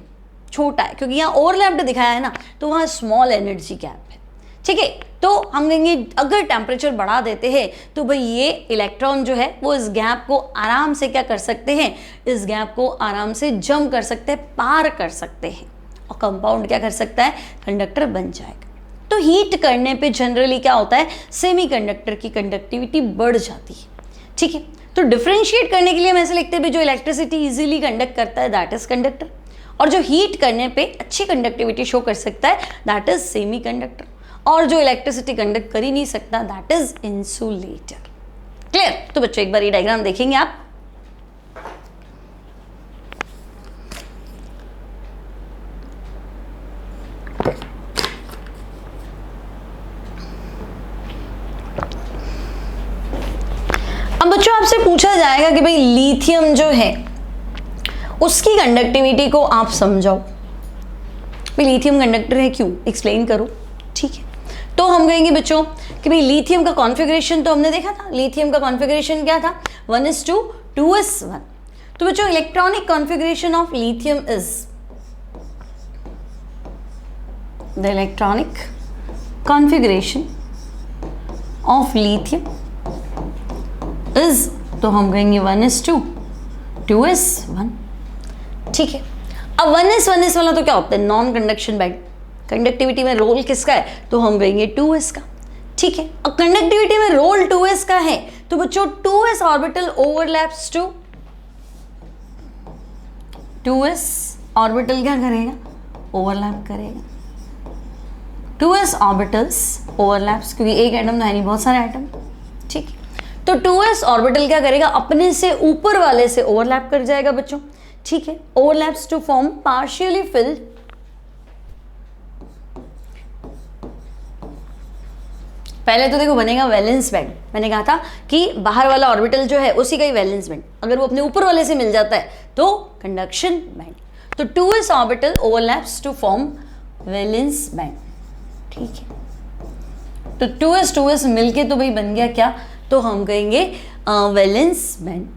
छोटा है, क्योंकि यहाँ ओवरलैप्ड दिखाया है ना, तो वहाँ स्मॉल एनर्जी गैप है, ठीक है। तो हम कहेंगे अगर टेम्परेचर बढ़ा देते हैं तो भाई ये इलेक्ट्रॉन जो है वो इस गैप को आराम से क्या कर सकते हैं, इस गैप को आराम से जंप कर सकते हैं, पार कर सकते हैं, और कंपाउंड क्या कर सकता है, कंडक्टर बन जाएगा। तो हीट करने पे जनरली क्या होता है, सेमीकंडक्टर की कंडक्टिविटी बढ़ जाती है, ठीक है। तो डिफरेंशिएट करने के लिए हम ऐसे लिखते हैं जो इलेक्ट्रिसिटी इजीली कंडक्ट करता है दैट इज कंडक्टर, और जो हीट करने पे अच्छी कंडक्टिविटी शो कर सकता है दैट इज सेमीकंडक्टर, और जो इलेक्ट्रिसिटी कंडक्ट कर ही नहीं सकता दैट इज इंसुलेटर। क्लियर? तो बच्चों एक बार ये डायग्राम देखेंगे आप। अब बच्चों आपसे पूछा जाएगा कि भाई लिथियम जो है उसकी कंडक्टिविटी को आप समझाओ, भाई लिथियम कंडक्टर है क्यों, एक्सप्लेन करो, ठीक है। तो हम कहेंगे बच्चों कि भाई लिथियम का कॉन्फ़िगरेशन तो हमने देखा था, लिथियम का कॉन्फ़िगरेशन क्या था, 1:2 2s1। तो बच्चों electronic configuration of lithium is, the electronic configuration of lithium is, तो हम कहेंगे 1:2 2s1, ठीक है। अब 1s वाला तो क्या होता है, नॉन कंडक्शन बैंड, कंडक्टिविटी में रोल किसका है, तो हम कहेंगे 2s का, ठीक है। अब कंडक्टिविटी में रोल 2s का है तो बच्चों 2s orbital overlaps to 2s orbital क्या करेगा, ओवरलैप करेगा, 2s ऑर्बिटल्स ओवरलैप्स, क्योंकि एक एटम तो है नहीं, बहुत सारे एटम, ठीक है। तो 2s ऑर्बिटल क्या करेगा, अपने से ऊपर वाले से ओवरलैप कर जाएगा बच्चों, ठीक है। Overlaps to form partially filled, पहले तो देखो बनेगा वैलेंस बैंड, मैंने कहा था कि बाहर वाला ऑर्बिटल जो है उसी का ही वैलेंस बैंड, अगर वो अपने ऊपर वाले से मिल जाता है तो कंडक्शन बैंड। तो 2s orbital overlaps to form valence band, ठीक है। तो 2s मिलके तो भाई बन गया क्या, तो हम कहेंगे वैलेंस बैंड,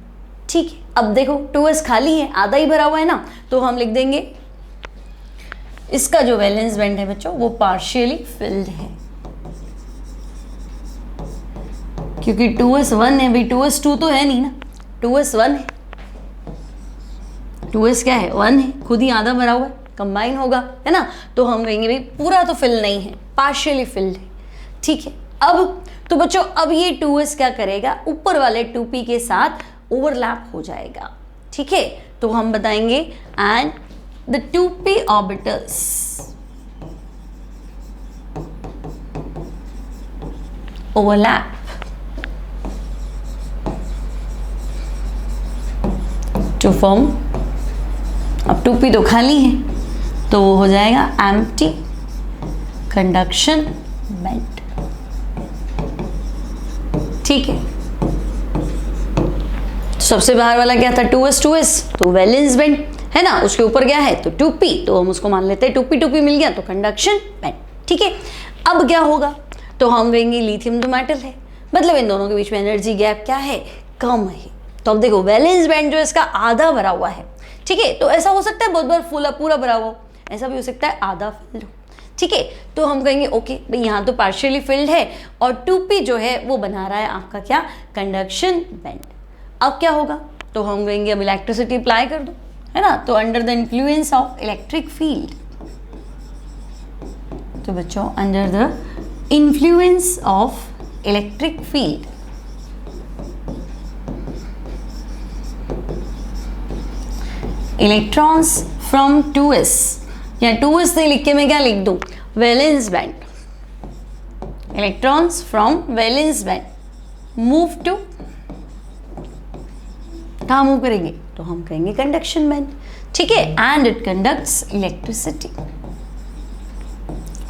ठीक है। अब देखो 2s खाली है, आधा ही भरा हुआ है ना, तो हम लिख देंगे इसका जो वैलेंस बैंड है बच्चों वो पार्शियली फिल्ड है, क्योंकि 2s 1 है भाई, 2s 2 तो है नहीं ना, 2s 1 है, 2s क्या है, 1 है, खुद ही आधा भरा हुआ है, कंबाइन होगा, है ना। तो हम कहेंगे भाई पूरा तो फिल नहीं है, पार्शियली फिल्ड है, ठीक है। अब तो बच्चों अब ये 2s क्या करेगा, ऊपर वाले 2p के साथ ओवरलैप हो जाएगा, ठीक है। तो हम बताएंगे and the 2p orbitals overlap to form, अब 2p तो खाली है तो वो हो जाएगा एम्प्टी कंडक्शन बैंड, ठीक है। तो सबसे बाहर वाला क्या था, 2s तो वैलेंस बैंड है ना, उसके ऊपर क्या है तो 2p, तो हम उसको मान लेते हैं 2p मिल गया तो कंडक्शन बैंड, ठीक है। अब क्या होगा, तो हम कहेंगे लिथियम तो मेटल है, मतलब इन दोनों के बीच में एनर्जी गैप क्या है, कम है। तो अब देखो वैलेंस बैंड जो इसका आधा भरा हुआ है, ठीक है। तो ऐसा हो सकता है बहुत बार फुल पूरा भरा हुआ, ऐसा भी हो सकता है आधा फिल्ड हो, ठीक है। तो हम कहेंगे ओके भाई यहाँ तो पार्शियली फिल्ड है और 2p जो है वो बना रहा है आपका क्या, कंडक्शन बैंड। अब क्या होगा, तो हम कहेंगे अब इलेक्ट्रिसिटी अप्लाई कर दो, है ना। तो under the influence of electric field, तो बच्चों under the influence of electric field electrons from 2s, या 2s से लिख के मैं क्या लिख दूं, valence band, electrons from valence band move to, कहाँ मूव करेंगे, तो हम कहेंगे कंडक्शन बैंड, ठीक है। And it conducts electricity,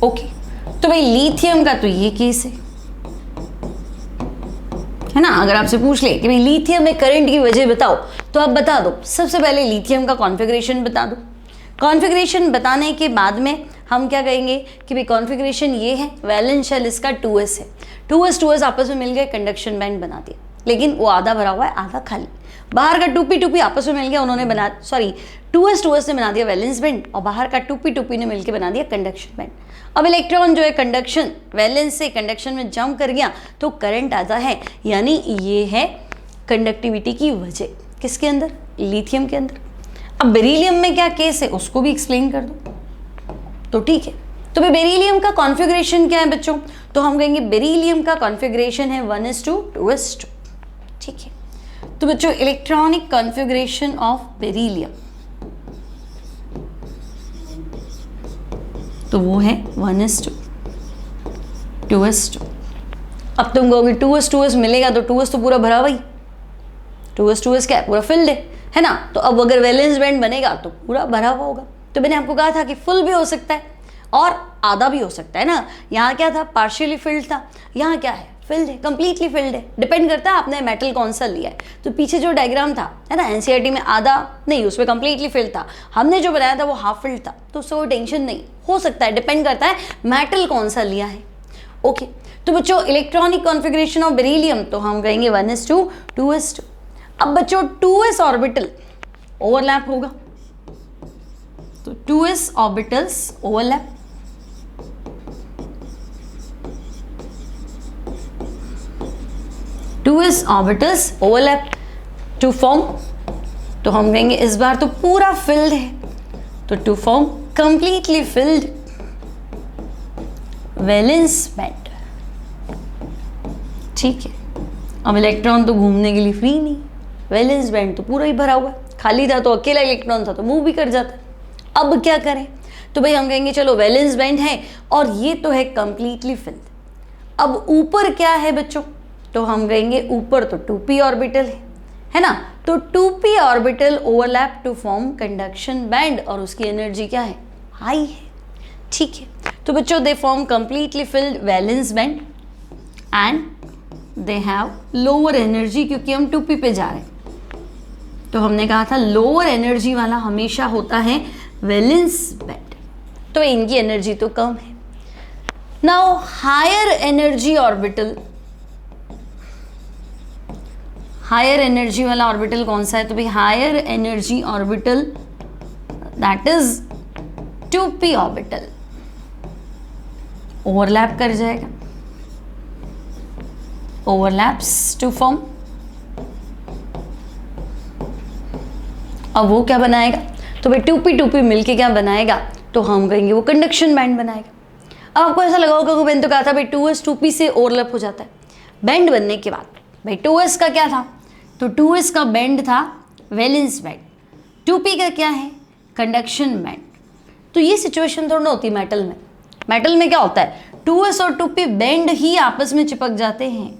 okay. तो भाई लिथियम का तो ये केस है ना। अगर आपसे पूछ ले कि भाई लिथियम में करंट की वजह बताओ, तो आप बता दो, सबसे पहले लिथियम का कॉन्फ़िगरेशन बता दो। कॉन्फ़िगरेशन बताने के बाद में हम क्या कहेंगे कि भाई कॉन्फ़िगरेशन ये है, वैलेंस शेल इसका 2s है, 2s आपस में मिल गए, कंडक्शन बैंड बना दिया, लेकिन वो आधा भरा हुआ है आधा खाली, बाहर का 2p आपस में मिल गया, उन्होंने बना, सॉरी 2s ने बना दिया वैलेंस बैंड, और बाहर का 2p ने मिलकर बना दिया कंडक्शन बैंड। अब इलेक्ट्रॉन जो है कंडक्शन, वैलेंस से कंडक्शन में जंप कर गया तो करंट आता है, यानी ये है कंडक्टिविटी की वजह। किसके अंदर? लिथियम के अंदर। अब बेरिलियम में क्या केस है उसको भी एक्सप्लेन कर दो तो ठीक है। तो भाई बेरिलियम का कॉन्फ़िगरेशन क्या है बच्चों? तो हम कहेंगे बेरिलियम का कॉन्फ़िगरेशन है 1s2 2s2, ठीक है। तो बच्चों इलेक्ट्रॉनिक कॉन्फ़िगरेशन ऑफ बेरिलियम, तो वो है 1s2 2s2। अब तुम कहोगे 2s मिलेगा तो 2s तो पूरा भरा हुआ, 2s क्या है? पूरा फिल्ड है ना। तो अब अगर वैलेंस बैंड बनेगा तो पूरा भरा हुआ होगा। तो मैंने आपको कहा था कि फुल भी हो सकता है और आधा भी हो सकता है ना। यहाँ क्या था? पार्शियली फिल्ड था, यहाँ क्या है? फिल्ड है, कंप्लीटली फिल्ड है। डिपेंड करता है आपने मेटल कौन सा लिया है। तो पीछे जो डायग्राम था है ना, एनसीईआरटी में आधा नहीं, उसमें कंप्लीटली फिल्ड था, हमने जो बनाया था वो हाफ फिल्ड था। तो उससे कोई टेंशन नहीं, हो सकता है, डिपेंड करता है मेटल कौन सा लिया है। ओके, तो बच्चों इलेक्ट्रॉनिक कॉन्फ़िगरेशन ऑफ बेरिलियम तो हम कहेंगे 1s2 2s2। अब बच्चों 2s ऑर्बिटल ओवरलैप होगा, तो 2s orbitals overlap. Two s orbitals overlap to form, तो हम कहेंगे इस बार तो पूरा फिल्ड है, तो to form completely filled valence band, ठीक है। अब इलेक्ट्रॉन तो घूमने के लिए फ्री नहीं, वैलेंस बैंड तो पूरा ही भरा हुआ है। खाली था तो अकेला इलेक्ट्रॉन था तो मूव भी कर जाता। अब क्या करें? तो भाई हम कहेंगे चलो वैलेंस बैंड है और ये तो है कंप्लीटली फिल्ड। अब ऊपर क्या है बच्चों? तो हम कहेंगे ऊपर तो 2p ऑर्बिटल है ना। तो 2p orbital overlap to form conduction band और उसकी एनर्जी क्या है? हाई है, ठीक है। तो बच्चों they form completely filled valence band and they have lower energy, क्योंकि हम 2p पे जा रहे हैं। तो हमने कहा था लोअर एनर्जी वाला हमेशा होता है वैलेंस बैंड, तो इनकी एनर्जी तो कम है। Now higher energy orbital, higher energy वाला ऑर्बिटल कौन सा है? तो भाई higher energy orbital that is 2p orbital overlap कर जाएगा, ओवरलैप्स टू फॉर्म। अब वो क्या बनाएगा? तो भाई 2p मिलके क्या बनाएगा? तो हम कहेंगे वो कंडक्शन बैंड बनाएगा। अब आपको ऐसा लगा होगा कि मैंने तो कहा था भाई 2s 2p से ओवरलैप हो जाता है। बैंड बनने के बाद भाई 2s का क्या था? तो 2s का बैंड था वैलेंस बैंड, 2p का क्या है? Conduction band. तो ये सिचुएशन थोड़ा ना होती मेटल में। मेटल में क्या होता है? 2s और 2p बैंड ही आपस में चिपक जाते हैं,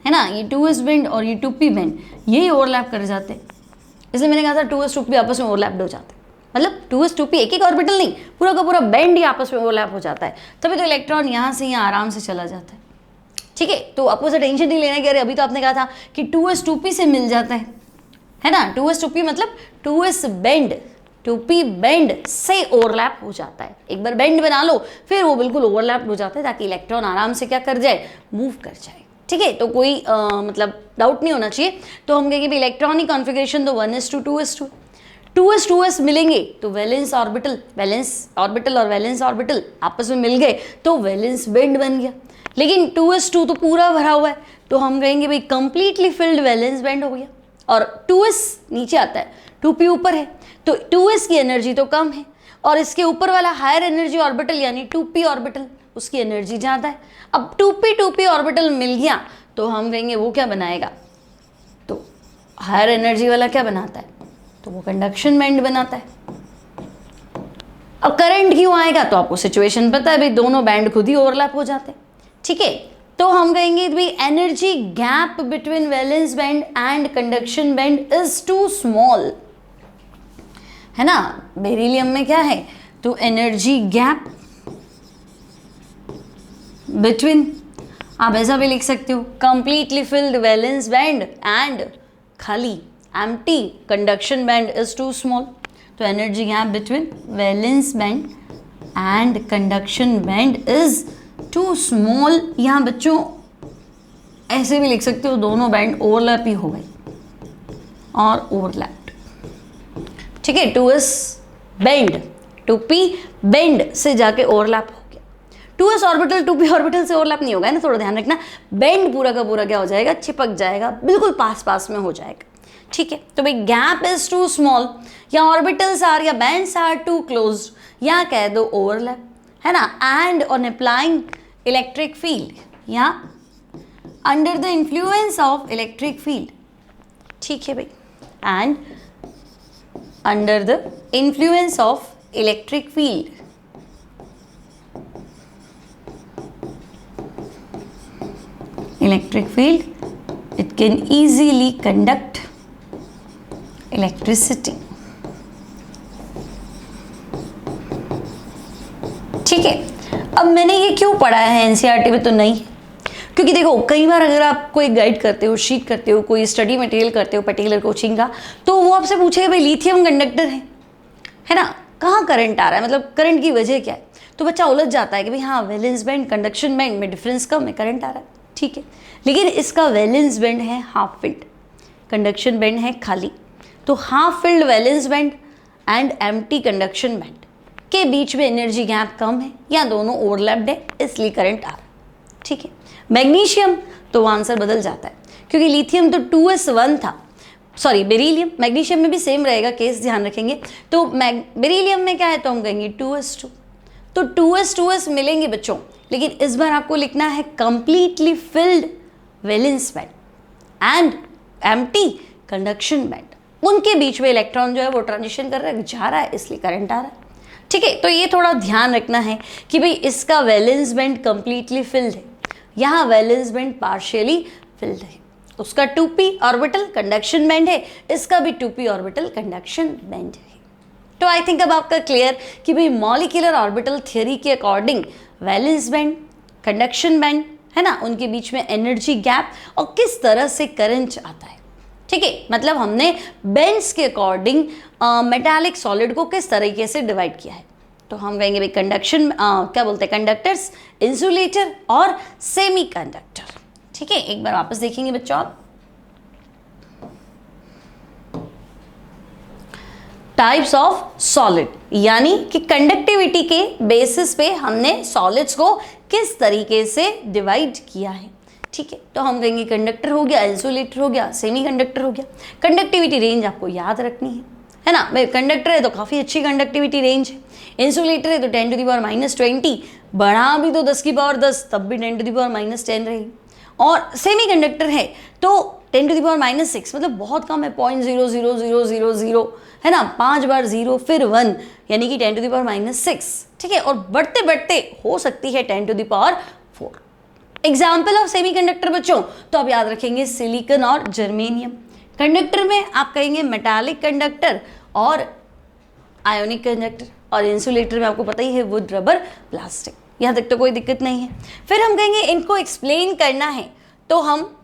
है ना। ये 2s बैंड और ये 2p बैंड यही ओवरलैप कर जाते हैं। इसलिए मैंने कहा था 2s 2p आपस में ओवरलैप्ड हो जाते हैं। मतलब 2s 2p एक एक ऑर्बिटल नहीं, पूरा का पूरा बैंड ही आपस में ओवरलैप हो जाता है। तभी तो इलेक्ट्रॉन यहाँ से यहाँ आराम से चला जाता है, ठीक है। तो आपको ऐसा टेंशन नहीं लेना कि अरे अभी तो आपने कहा था कि 2s 2p से मिल जाता है ना। 2s 2p मतलब 2s बैंड 2p बैंड से ओवरलैप हो जाता है। एक बार बैंड बना लो फिर वो बिल्कुल ओवरलैप हो जाता है, ताकि इलेक्ट्रॉन आराम से क्या कर जाए? मूव कर जाए, ठीक है। तो कोई मतलब डाउट नहीं होना चाहिए। तो हम कहेंगे इलेक्ट्रॉनिक कॉन्फ़िगरेशन तो 1s2 2s2, 2s 2s मिलेंगे तो वैलेंस ऑर्बिटल और वैलेंस ऑर्बिटल आपस में मिल गए तो वैलेंस बैंड बन गया। लेकिन 2s2 तो पूरा भरा हुआ है, तो हम कहेंगे भाई कंप्लीटली फिल्ड वैलेंस बैंड हो गया। और 2s नीचे आता है, 2p ऊपर है, तो 2s की एनर्जी तो कम है और इसके ऊपर वाला हायर एनर्जी ऑर्बिटल यानी 2p ऑर्बिटल उसकी एनर्जी ज़्यादा है। अब 2p ऑर्बिटल मिल गया तो हम कहेंगे वो क्या बनाएगा? तो हायर एनर्जी वाला क्या बनाता है? तो वो कंडक्शन बैंड बनाता है। अब करंट क्यों आएगा? तो आपको सिचुएशन पता है भाई, दोनों बैंड खुद ही ओवरलैप हो जाते हैं, ठीक है। तो हम कहेंगे भाई energy gap between valence band and conduction band is too small, है ना। बेरिलियम में क्या है? तो एनर्जी गैप बिटवीन, आप ऐसा भी लिख सकते हो, completely filled valence band and खाली empty conduction band is too small. तो energy gap between valence band and conduction band is too small. यहाँ बच्चों ऐसे भी लिख सकते हो, दोनों बैंड ओवरलैप ही हो गए, और ओवरलैप्ड। ठीक है, 2s बेंड, 2p बेंड से जाके ओवरलैप हो गया। 2s ऑर्बिटल 2p ऑर्बिटल से ओवरलैप नहीं होगा, है ना, थोड़ा ध्यान रखना। बेंड पूरा का पूरा क्या हो जाएगा, चिपक जाएगा, बिल्कुल पास पास में हो जाएगा। ठीक है, तो भाई गैप इज टू स्मॉल, या ऑर्बिटल्स आर या बैंड्स आर टू क्लोज, या कह दो ओवरलैप, है ना। And on applying electric field, या under the influence of electric field. ठीक है भाई, and under the influence of electric field, electric field, it can easily conduct electricity। ठीक है, अब मैंने ये क्यों पढ़ा है एनसीईआरटी में तो नहीं, क्योंकि देखो कई बार अगर आप कोई गाइड करते हो, शीट करते हो, कोई स्टडी मटेरियल करते हो पर्टिकुलर कोचिंग का, तो वो आपसे पूछेगा भाई लिथियम कंडक्टर है ना, कहाँ करंट आ रहा है, मतलब करंट की वजह क्या है, तो बच्चा उलझ जाता है कि भाई हाँ वैलेंस बैंड कंडक्शन बैंड में डिफरेंस कम है, करंट आ रहा है। ठीक है, लेकिन इसका वैलेंस बैंड है हाफ फिल्ड, कंडक्शन बैंड है खाली, तो half filled valence band and empty conduction band के बीच में एनर्जी गैप कम है, या दोनों ओवरलैप्ड है, इसलिए करंट आ रहा है। ठीक है, मैग्नीशियम तो आंसर बदल जाता है, क्योंकि लिथियम तो 2s1 था, सॉरी बेरिलियम, मैग्नीशियम में भी सेम रहेगा केस, ध्यान रखेंगे। तो बेरिलियम में क्या है, तो हम कहेंगे 2s2, तो 2s मिलेंगे बच्चों, लेकिन इस बार आपको लिखना है completely filled valence band and empty conduction band, उनके बीच में इलेक्ट्रॉन जो है वो ट्रांजिशन कर रहा है, जा रहा है, इसलिए करंट आ रहा है। ठीक है, तो ये थोड़ा ध्यान रखना है कि भाई इसका वैलेंस बैंड कंप्लीटली फिल्ड है, यहाँ वैलेंस बैंड पार्शियली फिल्ड है, उसका 2p ऑर्बिटल कंडक्शन बैंड है, इसका भी 2p ऑर्बिटल कंडक्शन बैंड है। तो आई थिंक अब आपका क्लियर कि भाई मॉलिक्यूलर ऑर्बिटल थ्योरी के according valence band, conduction band, है ना, उनके बीच में एनर्जी गैप और किस तरह से करंट आता है। ठीक है, मतलब हमने बैंड्स के अकॉर्डिंग मेटालिक सॉलिड को किस तरीके से डिवाइड किया है, तो हम कहेंगे भाई कंडक्शन क्या बोलते हैं, कंडक्टर्स, इंसुलेटर और सेमी कंडक्टर। ठीक है, एक बार वापस देखेंगे बच्चों आप, टाइप्स ऑफ सॉलिड, यानी कि कंडक्टिविटी के बेसिस पे हमने सॉलिड्स को किस तरीके से डिवाइड किया है। ठीक है, तो हम कहेंगे कंडक्टर हो गया, इंसुलेटर हो गया, सेमी कंडक्टर हो गया। कंडक्टिविटी रेंज आपको याद रखनी है ना, भाई कंडक्टर है तो काफ़ी अच्छी कंडक्टिविटी रेंज है, इंसुलेटर है तो 10⁻⁻20, बढ़ा भी तो 10⁻10 तब भी 10⁻⁻10 रहेगी, और सेमी कंडक्टर है तो 10⁻⁻6, मतलब बहुत कम है, 0.00000, है ना, 5 बार 0 फिर 1, यानी कि 10⁻6। ठीक है, और बढ़ते बढ़ते हो सकती है 10⁴। एग्जाम्पल ऑफ सेमी कंडक्टर बच्चों, तो आप याद रखेंगे सिलिकॉन और जर्मेनियम। कंडक्टर में आप कहेंगे मेटालिक कंडक्टर और आयोनिक कंडक्टर, और इंसुलेटर में आपको पता ही है वुड, रबर, प्लास्टिक। यहाँ तक तो कोई दिक्कत नहीं है। फिर हम कहेंगे इनको एक्सप्लेन करना है, तो हम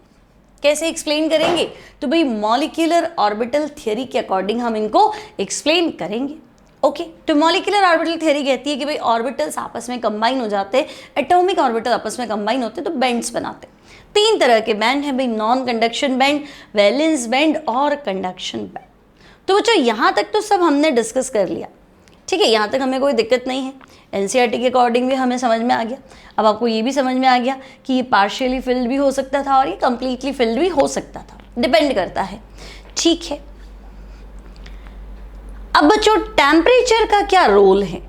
कैसे एक्सप्लेन करेंगे, तो भाई मॉलिक्यूलर ऑर्बिटल थ्योरी के अकॉर्डिंग हम इनको एक्सप्लेन करेंगे। ओके, तो मॉलिक्यूलर ऑर्बिटल थ्योरी कहती है कि भाई ऑर्बिटल्स आपस में कंबाइन हो जाते हैं, एटॉमिक ऑर्बिटल आपस में कंबाइन होते हैं तो बैंड्स बनाते हैं। 3 तरह के बैंड हैं भाई, non conduction band, valence band और कंडक्शन बैंड। तो बच्चों यहाँ तक तो सब हमने डिस्कस कर लिया। ठीक है, यहाँ तक हमें कोई दिक्कत नहीं है, एनसीईआरटी के अकॉर्डिंग भी हमें समझ में आ गया। अब आपको ये भी समझ में आ गया कि ये पार्शियली फिल्ड भी हो सकता था और ये कंप्लीटली फिल्ड भी हो सकता था, डिपेंड करता है। ठीक है, अब बच्चों टेम्परेचर का क्या रोल है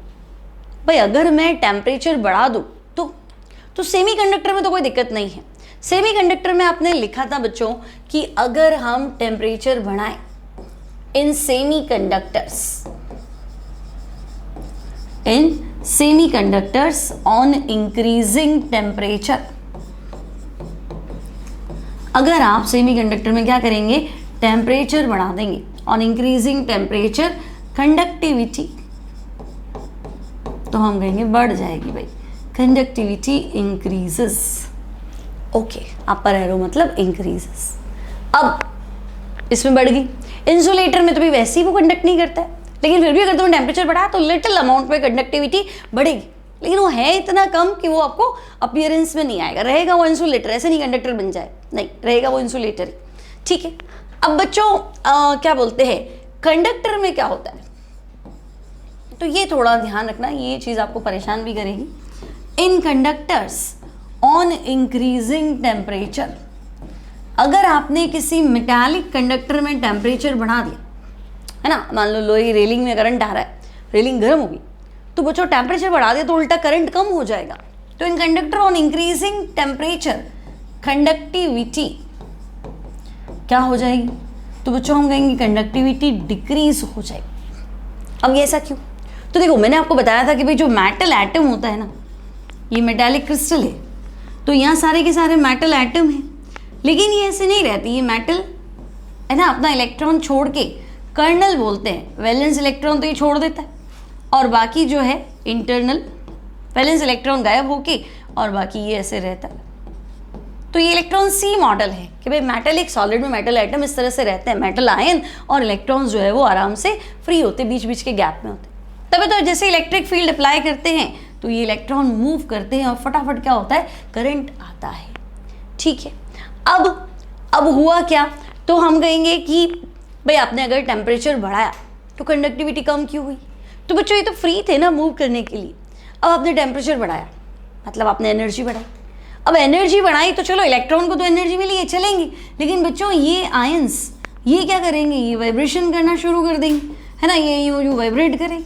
भाई, अगर मैं टेम्परेचर बढ़ा दूँ तो सेमीकंडक्टर में तो कोई दिक्कत नहीं है। सेमीकंडक्टर में आपने लिखा था बच्चों कि अगर हम टेम्परेचर बढ़ाएं इन सेमीकंडक्टर्स ऑन इंक्रीजिंग टेम्परेचर, अगर आप सेमीकंडक्टर में क्या करेंगे, टेम्परेचर बढ़ा देंगे ऑन इंक्रीजिंग टेम्परेचर, कंडक्टिविटी तो हम कहेंगे बढ़ जाएगी भाई, कंडक्टिविटी इंक्रीजेस। ओके, अपर एरो मतलब इंक्रीजेस। अब इसमें बढ़ गई, इंसुलेटर में तो भी वैसे ही वो कंडक्ट नहीं करता है, लेकिन फिर भी अगर तुमने टेम्परेचर बढ़ाया तो लिटिल अमाउंट में कंडक्टिविटी बढ़ेगी, लेकिन वो है इतना कम कि वो आपको अपीयरेंस में नहीं आएगा। रहेगा वो इंसुलेटर, ऐसे नहीं कंडक्टर बन जाए, नहीं रहेगा वो इंसुलेटर ही। ठीक है, अब बच्चों क्या बोलते हैं, कंडक्टर में क्या होता है, तो ये थोड़ा ध्यान रखना, ये चीज आपको परेशान भी करेगी। इन कंडक्टर्स ऑन इंक्रीजिंग टेम्परेचर, अगर आपने किसी मेटालिक कंडक्टर में टेम्परेचर बढ़ा दिया है ना, मान लो लोहे रेलिंग में करंट आ रहा है, रेलिंग गर्म होगी, तो बच्चों टेम्परेचर बढ़ा दिया तो उल्टा करंट कम हो जाएगा। तो in conductor on increasing temperature conductivity क्या हो जाएगी, तो बच्चों हम कहेंगे कंडक्टिविटी डिक्रीज हो जाएगी। अब ये ऐसा क्यों, तो देखो मैंने आपको बताया था कि भाई जो मेटल एटम होता है ना, ये मेटालिक क्रिस्टल है, तो यहाँ सारे के सारे मेटल एटम हैं, लेकिन ये ऐसे नहीं रहती, ये मेटल है ना अपना इलेक्ट्रॉन छोड़ के, कर्नल बोलते हैं, वैलेंस इलेक्ट्रॉन तो ये छोड़ देता है, और बाकी जो है इंटरनल वैलेंस इलेक्ट्रॉन गायब होके, और बाकी ये ऐसे रहता है। तो ये इलेक्ट्रॉन सी मॉडल है कि भाई मेटल एक सॉलिड में मेटल एटम इस तरह से रहते हैं, मेटल आयन और इलेक्ट्रॉन्स जो है वो आराम से फ्री होते, बीच बीच के गैप में होते। तभी तो जैसे इलेक्ट्रिक फील्ड अप्लाई करते हैं तो ये इलेक्ट्रॉन मूव करते हैं और फटाफट क्या होता है, करंट आता है। ठीक है, अब हुआ क्या, तो हम कहेंगे कि भाई आपने अगर टेम्परेचर बढ़ाया तो कंडक्टिविटी कम क्यों हुई, तो बच्चों ये तो फ्री थे ना मूव करने के लिए। अब आपने टेम्परेचर बढ़ाया मतलब आपने एनर्जी बढ़ाई, अब एनर्जी बढ़ाई तो चलो इलेक्ट्रॉन को तो एनर्जी मिली है, चलेंगे, लेकिन बच्चों ये आयंस ये क्या करेंगे, ये वाइब्रेशन करना शुरू कर देंगे, है ना, ये यूँ वाइब्रेट करेंगे।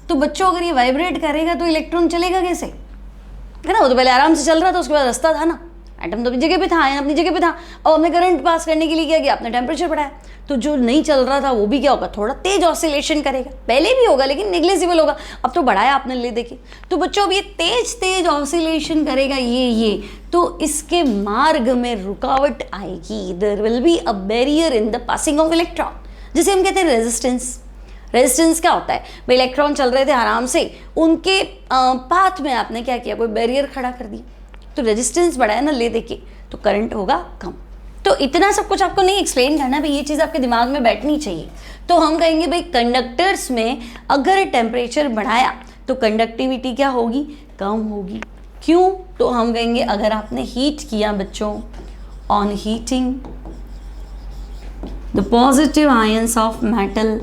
तो बच्चों अगर ये वाइब्रेट करेगा तो इलेक्ट्रॉन चलेगा कैसे, है ना, वो तो पहले आराम से चल रहा था, उसके बाद रास्ता था ना, एटम तो अपनी जगह पे था, आयन अपनी जगह पे था, और हमने करंट पास करने के लिए क्या किया, आपने टेम्परेचर बढ़ाया, तो जो नहीं चल रहा था वो भी क्या होगा, थोड़ा तेज ऑसिलेशन करेगा, पहले भी होगा लेकिन नेग्लिजिबल होगा, अब तो बढ़ाया आपने, ले देखिए। तो बच्चों अब ये तेज ऑसिलेशन करेगा ये तो इसके मार्ग में रुकावट आएगी, there will be a barrier in the passing of electron, जिसे हम कहते हैं रेजिस्टेंस। रेजिस्टेंस क्या होता है, भाई इलेक्ट्रॉन चल रहे थे आराम से, उनके पाथ में आपने क्या किया, कोई बैरियर खड़ा कर दिया, तो रेजिस्टेंस बढ़ाया ना, ले देखिए, तो करंट होगा कम। तो इतना सब कुछ आपको नहीं एक्सप्लेन करना, भाई ये चीज़ आपके दिमाग में बैठनी चाहिए। तो हम कहेंगे भाई कंडक्टर्स में अगर टेम्परेचर बढ़ाया तो कंडक्टिविटी क्या होगी, कम होगी। क्यों, तो हम कहेंगे अगर आपने हीट किया बच्चों, on heating the positive ions of metal,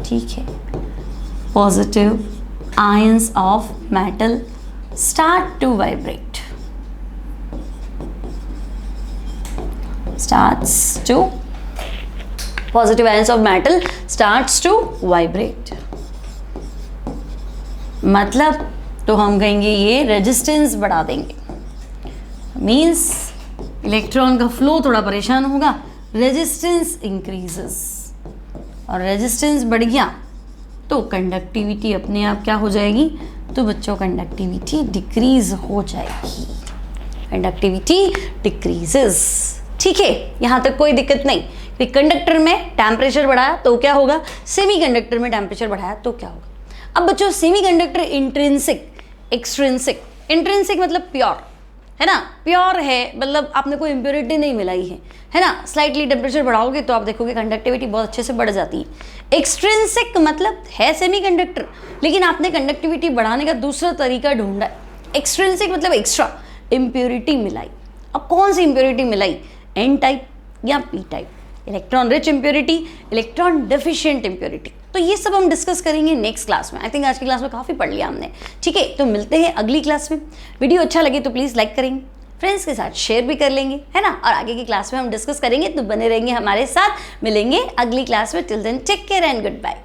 ठीक है, positive ions of metal start to vibrate, starts to positive ions of metal starts to vibrate, मतलब तो हम कहेंगे ये रेजिस्टेंस बढ़ा देंगे, मीन्स इलेक्ट्रॉन का फ्लो थोड़ा परेशान होगा, रेजिस्टेंस इंक्रीजेस, और रेजिस्टेंस बढ़ गया तो कंडक्टिविटी अपने आप क्या हो जाएगी, तो बच्चों कंडक्टिविटी डिक्रीज हो जाएगी, कंडक्टिविटी डिक्रीजेस। ठीक है, यहाँ तक कोई दिक्कत नहीं कि कंडक्टर में टेम्परेचर बढ़ाया तो क्या होगा, सेमीकंडक्टर में टेम्परेचर बढ़ाया तो क्या होगा। अब बच्चों सेमीकंडक्टर इंट्रिंसिक, एक्सट्रिंसिक, इंट्रिंसिक मतलब प्योर, है ना, प्योर है मतलब आपने कोई इम्प्योरिटी नहीं मिलाई है ना, स्लाइटली टेम्परेचर बढ़ाओगे तो आप देखोगे कंडक्टिविटी बहुत अच्छे से बढ़ जाती है। एक्सट्रिंसिक मतलब है सेमीकंडक्टर लेकिन आपने कंडक्टिविटी बढ़ाने का दूसरा तरीका ढूंढा है। एक्सट्रिंसिक मतलब एक्स्ट्रा इम्प्योरिटी मिलाई। अब कौन सी इम्प्योरिटी मिलाई, एन टाइप या P type, electron rich impurity, electron deficient impurity. तो ये सब हम डिस्कस करेंगे नेक्स्ट क्लास में। आई थिंक आज की क्लास में काफ़ी पढ़ लिया हमने। ठीक है, तो मिलते हैं अगली क्लास में। वीडियो अच्छा लगे तो प्लीज़ लाइक करेंगे, फ्रेंड्स के साथ शेयर भी कर लेंगे, है ना, और आगे की क्लास में हम डिस्कस करेंगे। तो बने रहेंगे हमारे साथ, मिलेंगे अगली क्लास में। Till then take care and good bye.